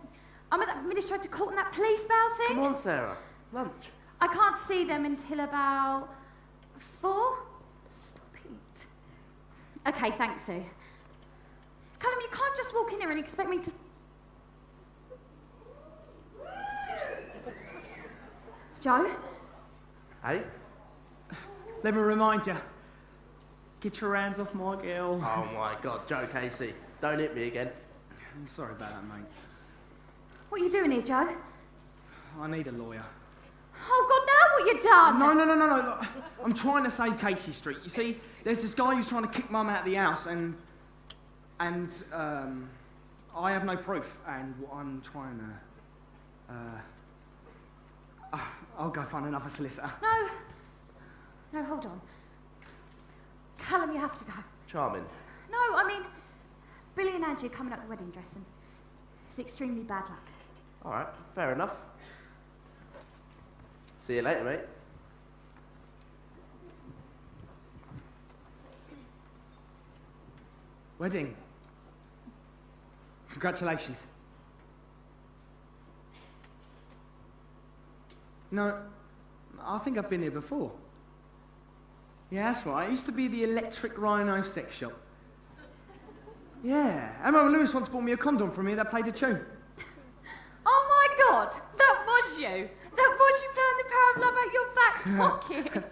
Speaker 11: at that administrator court and that police bail thing.
Speaker 12: Come on, Sarah. Lunch.
Speaker 11: I can't see them until about 4. Stop it. Okay, thanks, Sue. Callum, you can't just walk in here and expect me to... Joe?
Speaker 12: Hey?
Speaker 8: Let me remind you. Get your hands off my girl.
Speaker 12: Oh my God, Joe Casey. Don't hit me again.
Speaker 8: I'm sorry about that, mate.
Speaker 11: What are you doing here, Joe?
Speaker 8: I need a lawyer.
Speaker 11: Oh, God, now what you done?
Speaker 8: No. Look, I'm trying to save Casey Street. You see, there's this guy who's trying to kick Mum out of the house, and I have no proof, and I'm trying to... I'll go find another solicitor.
Speaker 11: No, hold on. Callum, you have to go.
Speaker 12: Charming.
Speaker 11: No, I mean, Billy and Angie are coming up the wedding dress, and it's extremely bad luck.
Speaker 12: All right, fair enough. See you later, mate.
Speaker 8: Wedding. Congratulations. No, I think I've been here before. Yeah, that's right. It used to be the Electric Rhino sex shop. Yeah, Emma Lewis once bought me a condom from me that played a tune.
Speaker 11: Oh my God, that was you. That was you playing the Power of Love out your back pocket.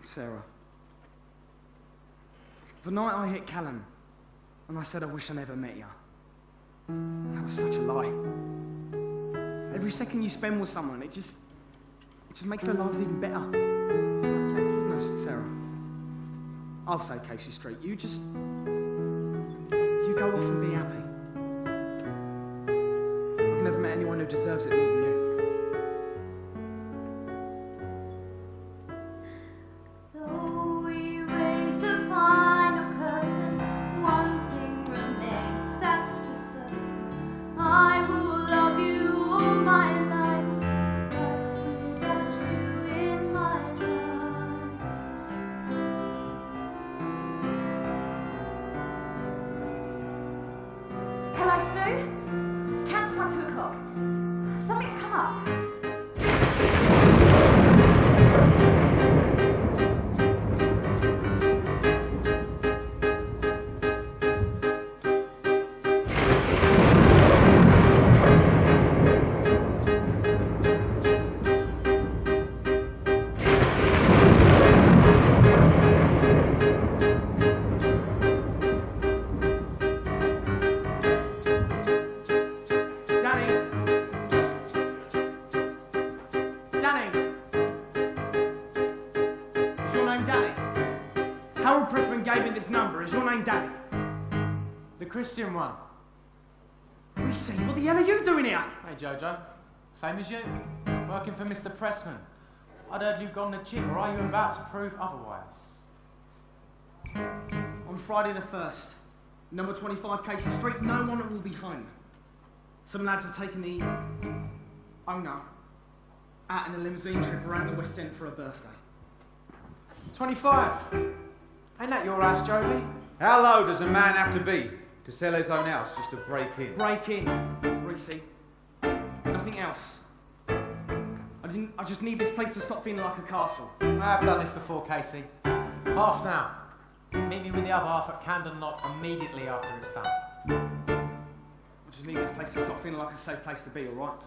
Speaker 8: Sarah. The night I hit Callum, and I said I wish I never met you. That was such a lie. Every second you spend with someone, it just makes their lives even better.
Speaker 11: Stop joking.
Speaker 8: No, Sarah. I'll say Casey Street. You go off and be happy. I've never met anyone who deserves it more than you.
Speaker 5: Though we raise the final curtain, one thing remains, that's for certain. I will love you all my life, but without you in my life.
Speaker 11: Hello, Sue? Cancel by 2 o'clock. Something's come up.
Speaker 8: Danny! Is your name Danny? Harold Pressman gave me this number. Is your name Danny?
Speaker 6: The Christian one.
Speaker 8: Reese, what the hell are you doing here?
Speaker 6: Hey, Jojo. Same as you. Working for Mr. Pressman. I'd heard you'd gone the chip, or are you about to prove otherwise?
Speaker 8: On Friday the 1st, number 25 Casey Street, no one will be home. Some lads are taking the owner out in a limousine trip around the West End for her birthday.
Speaker 6: 25. Ain't that your house, Jovi?
Speaker 13: How low does a man have to be to sell his own house just to break in?
Speaker 8: Break in, Reese. Nothing else. I just need this place to stop feeling like a castle.
Speaker 6: I have done this before, Casey. Half now. Meet me with the other half at Camden Lock immediately after it's done.
Speaker 8: I just need this place to stop feeling like a safe place to be, alright?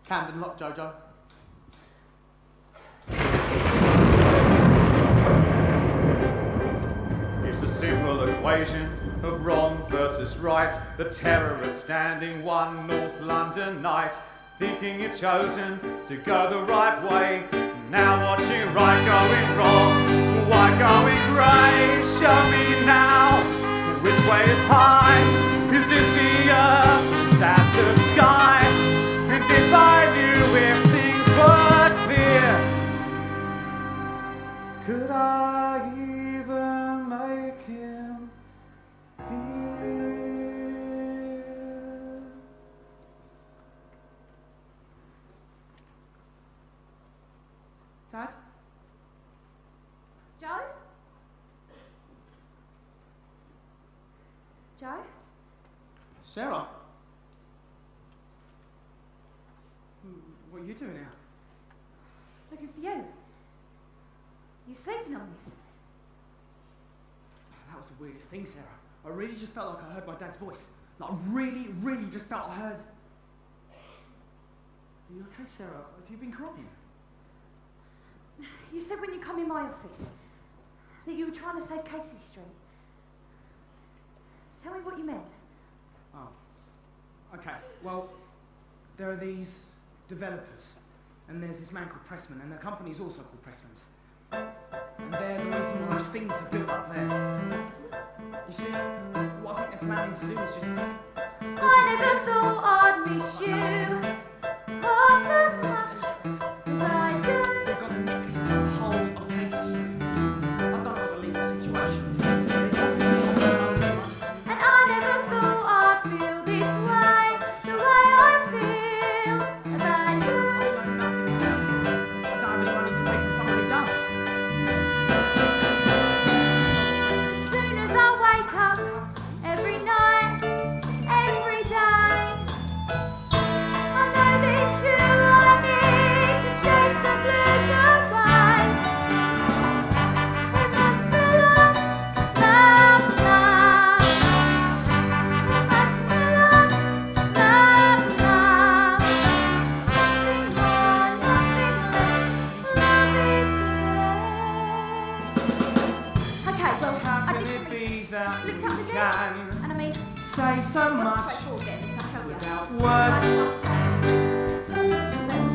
Speaker 6: Camden Lock, Jojo.
Speaker 1: It's a simple equation of wrong versus right. The terrorist standing one North London night, thinking you're chosen to go the right way. Now watching right going wrong, white going grey. Show me now, which way is high? Is this the earth? Is that the sky? And if I knew if things were clear, Could I even make him hear?
Speaker 8: Dad?
Speaker 15: Joe? Joe?
Speaker 8: Sarah? What are you doing here?
Speaker 15: Looking for you. You sleeping on this?
Speaker 8: That was the weirdest thing, Sarah. I really just felt like I heard my dad's voice. Like, I really just felt I heard... Are you okay, Sarah? Have you been crying?
Speaker 15: You said when you come in my office that you were trying to save Casey Street. Tell me what you meant.
Speaker 8: Oh. Okay, well, there are these developers, and there's this man called Pressman, and the company's also called Pressman's. And they're the reason why those things are built up there. You see, what I think they're planning to do is just...
Speaker 15: I never thought I'd miss you half as much as I do.
Speaker 8: They're going to mix the whole of Casey Street. I don't believe the situations.
Speaker 15: And I never thought I'd feel this way, the way I feel about you.
Speaker 8: I don't have any money to pay for someone who does.
Speaker 15: As soon as I wake up, every night, every day, I know this you I need to chase the blues away. It must be love, love, love. It must be love, love, love. Nothing more, nothing less. Love is the way. Okay, well, I did some research. Looked up the dates, and I mean,
Speaker 8: Say so
Speaker 15: it wasn't
Speaker 8: much
Speaker 15: straightforward getting this, I tell you.
Speaker 8: without words.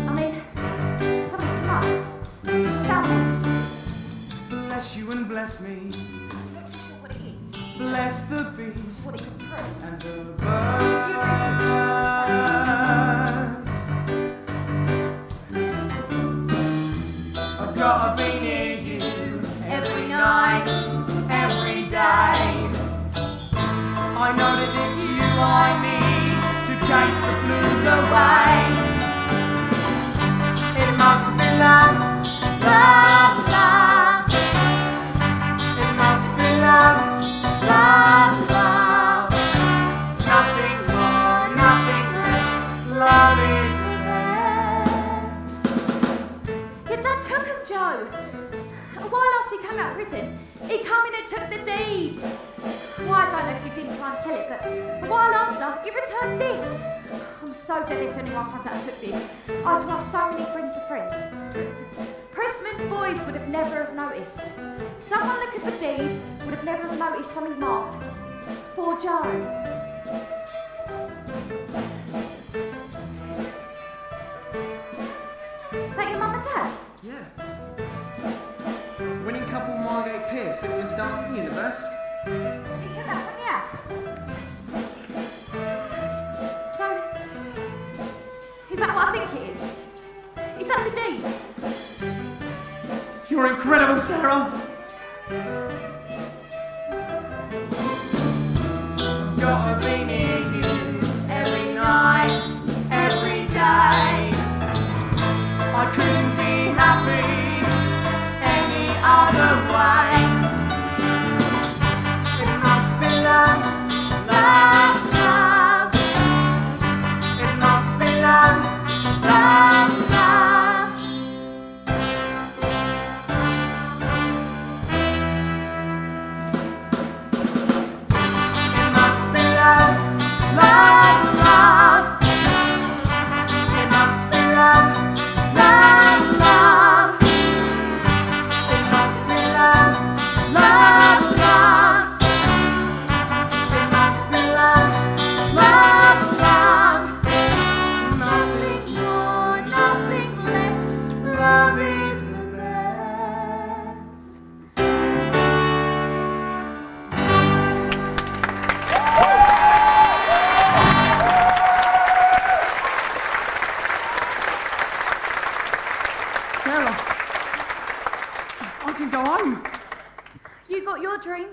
Speaker 15: I mean, something come up. Found this.
Speaker 8: Bless you and bless me.
Speaker 15: I'm not too sure what it is,
Speaker 8: Bless the bees
Speaker 15: what it could prove.
Speaker 8: and the
Speaker 15: If you read
Speaker 8: birds. I've gotta be near you every night, every day. I know that it's you I need to chase the blues away. It must be love, love, love. It must be love, love, love. Nothing more, nothing less. Love is the best.
Speaker 15: Your dad took him, Joe. A while after he came out of prison, he come in and took the deeds. Well, I don't know if he didn't try and sell it, but a while after, he returned this. I'm so dead if anyone finds out I took this. I had to ask so many friends of friends. Pressman's boys would have never have noticed. Someone looking for deeds would have never have noticed something marked for Joe. That your mum and dad?
Speaker 8: Yeah. Winning couple Margate Pierce in the Dancing Universe.
Speaker 15: You took that from the house? So, is that what I think it is? Is that the deeds?
Speaker 8: You're incredible, Sarah. I've gotta be near you every night, every day. I couldn't be happy any other way. It must be love, love, love. It must be love, love, love. It must be love, I can go home.
Speaker 15: You got your dream.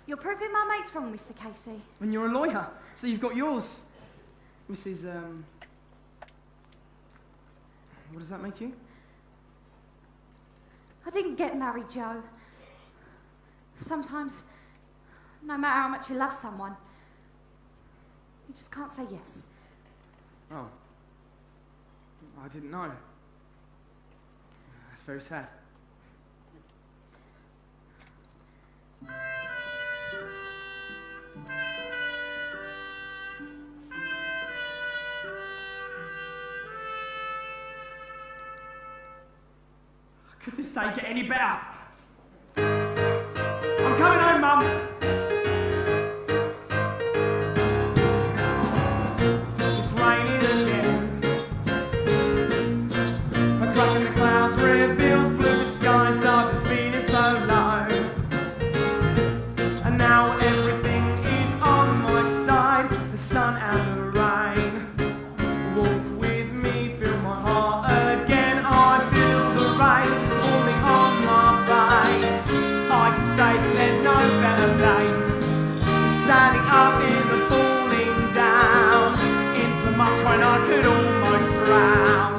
Speaker 15: You're proving my mate's wrong, Mr. Casey.
Speaker 8: And you're a lawyer, so you've got yours. Mrs. What does that make you?
Speaker 15: I didn't get married, Joe. Sometimes, no matter how much you love someone, you just can't say yes.
Speaker 8: Oh. I didn't know. That's very sad. Could this day get any better? I'm coming home, Mum. It's raining again. A crack in the clouds reveals blue skies. I've been feeling so low. And now everything is on my side. The sun and the rain. Walk with me, feel my heart again. I feel the rain falling on my face. I can say that there's no better place. Standing up in the falling down. Into much when I could almost drown.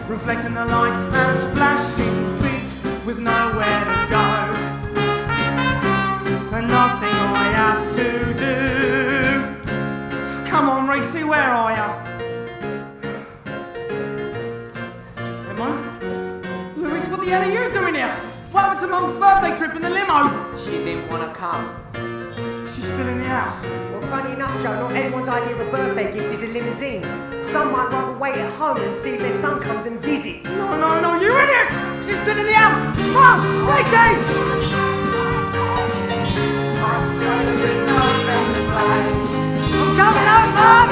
Speaker 8: Reflecting the lights and splashing feet with nowhere to go and nothing I have to do. Come on, Racy, where are ya? Emma? Lewis, what the hell are you doing here? What happened to Mum's birthday trip in the limo?
Speaker 10: She didn't want to come.
Speaker 8: She's still in the house.
Speaker 10: Well, funny enough, Joe, not everyone's idea of a birthday gift is a limousine. Some might rather wait at home and see if their son comes and visits.
Speaker 8: No, you idiots! She's still in the house! Mum! Racy! I'm coming home, Mum!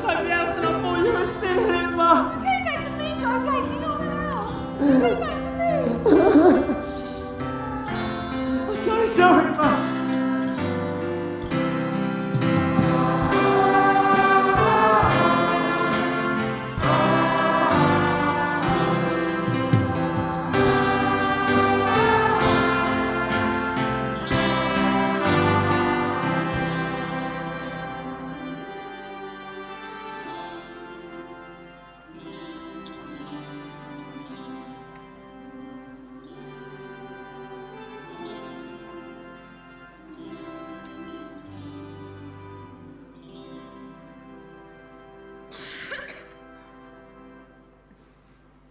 Speaker 8: save the house and I thought you were still in it, Mum.
Speaker 7: Go back to me, Joe Casey, not the house. Go back to me.
Speaker 8: I'm so sorry, Mum.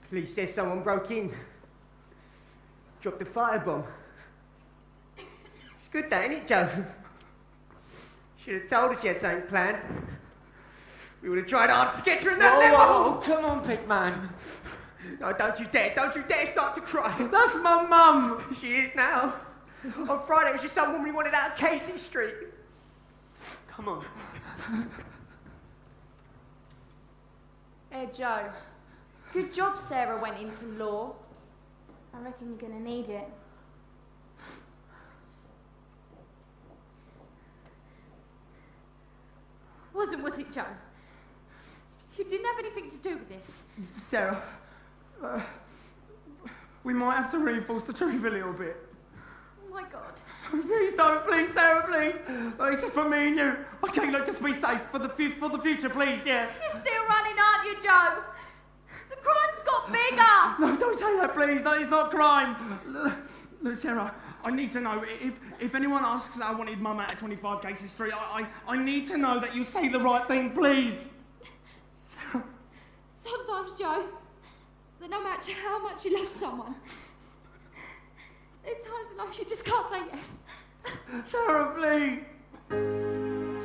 Speaker 10: Police says someone broke in. Dropped a firebomb. It's good that, ain't it, Joe? Should have told us you had something planned. We would have tried hard to get her in that level.
Speaker 14: Oh, come on, big man.
Speaker 10: No, don't you dare start to cry.
Speaker 8: That's my mum.
Speaker 10: She is now. On Friday it was just some woman who wanted out of Casey Street.
Speaker 14: Come on.
Speaker 15: Hey, Joe. Good job Sarah went into law.
Speaker 9: I reckon you're gonna need it.
Speaker 15: Was it, Joe? You didn't have anything to do with this.
Speaker 8: Sarah, we might have to reinforce the truth a little bit.
Speaker 15: Oh my God.
Speaker 8: Please don't, please, Sarah, please. It's just for me and you. Okay, look, just be safe for the future, please, yeah.
Speaker 15: You're still running, aren't you, Joe? The crime's got bigger.
Speaker 8: No, don't say that, please. No, it's not crime. Look, Sarah, I need to know if anyone asks that I wanted Mum out at 25 Casey Street, I need to know that you say the right thing, please. Sarah.
Speaker 7: Sometimes, Joe, that no matter how much you love someone, there's times in life you just can't say yes.
Speaker 8: Sarah, please.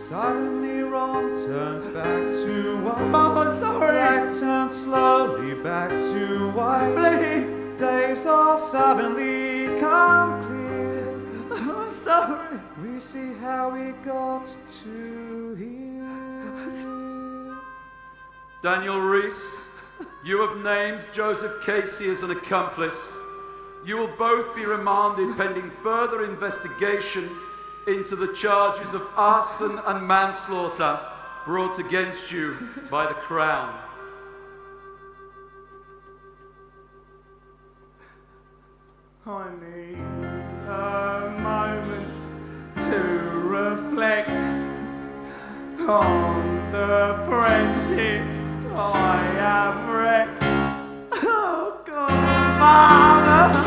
Speaker 1: Suddenly wrong turns back to white.
Speaker 8: Oh, sorry.
Speaker 1: Black turns slowly back to white.
Speaker 8: Please.
Speaker 1: Days all suddenly come clear.
Speaker 8: I'm sorry.
Speaker 1: We see how we got to here.
Speaker 3: Daniel Reese, you have named Joseph Casey as an accomplice. You will both be remanded pending further investigation into the charges of arson and manslaughter brought against you by the Crown.
Speaker 8: I need a moment to reflect on the friendships I have wrecked. Oh God, Father!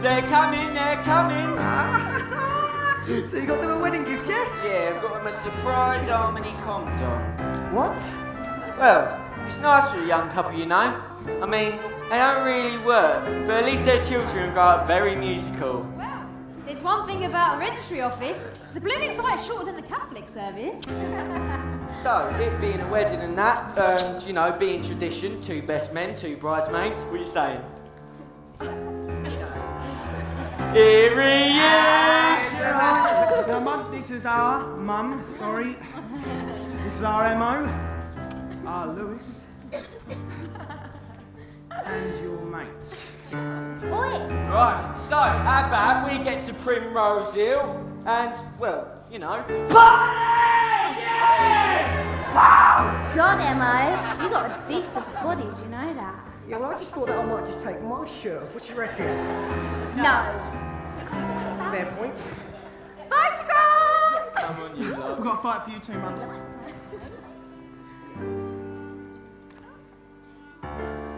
Speaker 14: They're coming.
Speaker 10: So you got them a wedding gift, yeah?
Speaker 14: Yeah, I've got them a surprise harmony condom.
Speaker 10: What?
Speaker 14: Well, it's nice for a young couple, you know. I mean, they don't really work, but at least their children grow up very musical.
Speaker 11: Well, there's one thing about the registry office. It's a blooming sight shorter than the Catholic service.
Speaker 14: So, it being a wedding and that, and, you know, being tradition, 2 best men, 2 bridesmaids, what are you saying? Here he is!
Speaker 8: Now, Mum, this is our Mum, sorry. This is our MO, our Lewis, and your mates.
Speaker 9: Oi!
Speaker 14: Right, so, how about we get to Primrose Hill, and, well, you know,
Speaker 8: Party! Yeah! Wow!
Speaker 9: God, Emma, you got a decent body, do you know that?
Speaker 10: Yeah, well, I just thought that I might just take my shirt off. What do you reckon?
Speaker 9: No.
Speaker 10: Fair point.
Speaker 15: Photograph!
Speaker 14: come on, you lot.
Speaker 8: We've got a fight for you too, Mum.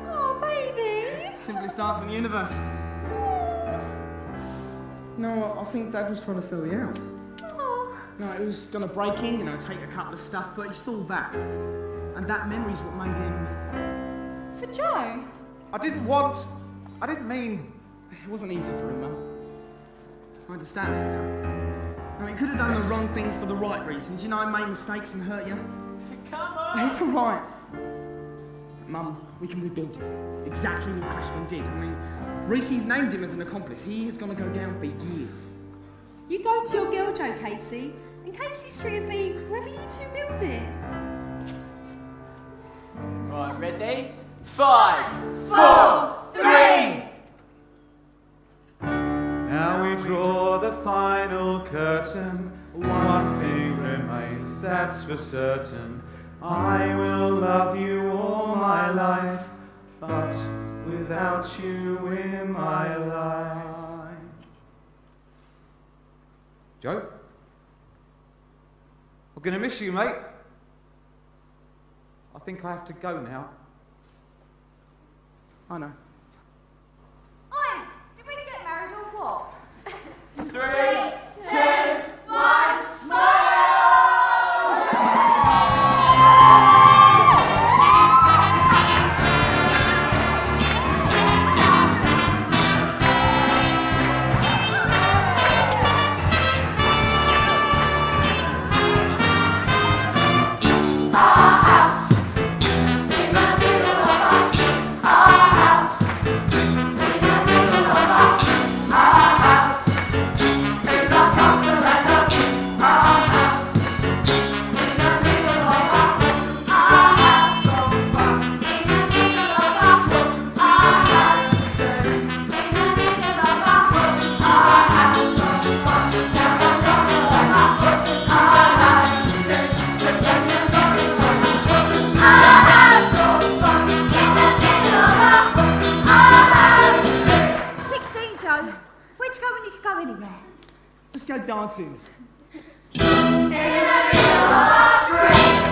Speaker 7: Oh, baby.
Speaker 8: Simplest dance in the universe. No, I think Dad was trying to sell the house.
Speaker 7: Oh.
Speaker 8: No, it was going to break in, you know, take a couple of stuff, but he saw that. And that memory's what made him...
Speaker 7: For Joe?
Speaker 1: I didn't mean...
Speaker 8: It wasn't easy for him, Mum. I understand now. No, he could have done the wrong things for the right reasons, you know, made mistakes and hurt you.
Speaker 14: Come on!
Speaker 8: It's all right. Mum, we can rebuild it. Exactly what Pressman did. I mean, Reese's named him as an accomplice. He is going to go down for years.
Speaker 11: You go to your girl, Joe Casey, and Casey Street will be wherever you two build it.
Speaker 14: Right, ready? 5, 4, 3!
Speaker 1: Now we draw the final curtain. One thing remains, that's for certain. I will love you all my life, but without you in my life. Joe? I'm gonna miss you, mate. I think I have to go now.
Speaker 8: I know.
Speaker 15: Oi, did we get married or what?
Speaker 14: 3, 2, 1, smile!
Speaker 8: Let's go dancing.
Speaker 5: In the middle of our streets.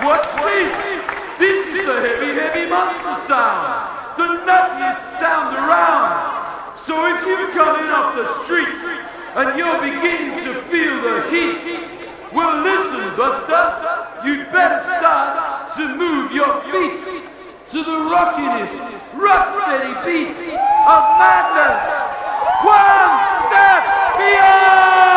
Speaker 3: What's this? This is the heavy, heavy monster sound. The nuttiest sound around. So if you're coming off the streets and you're beginning to feel the heat, well listen, Buster, you'd better start to move your feet to the rockinest, rock-steady beats of madness. One step beyond!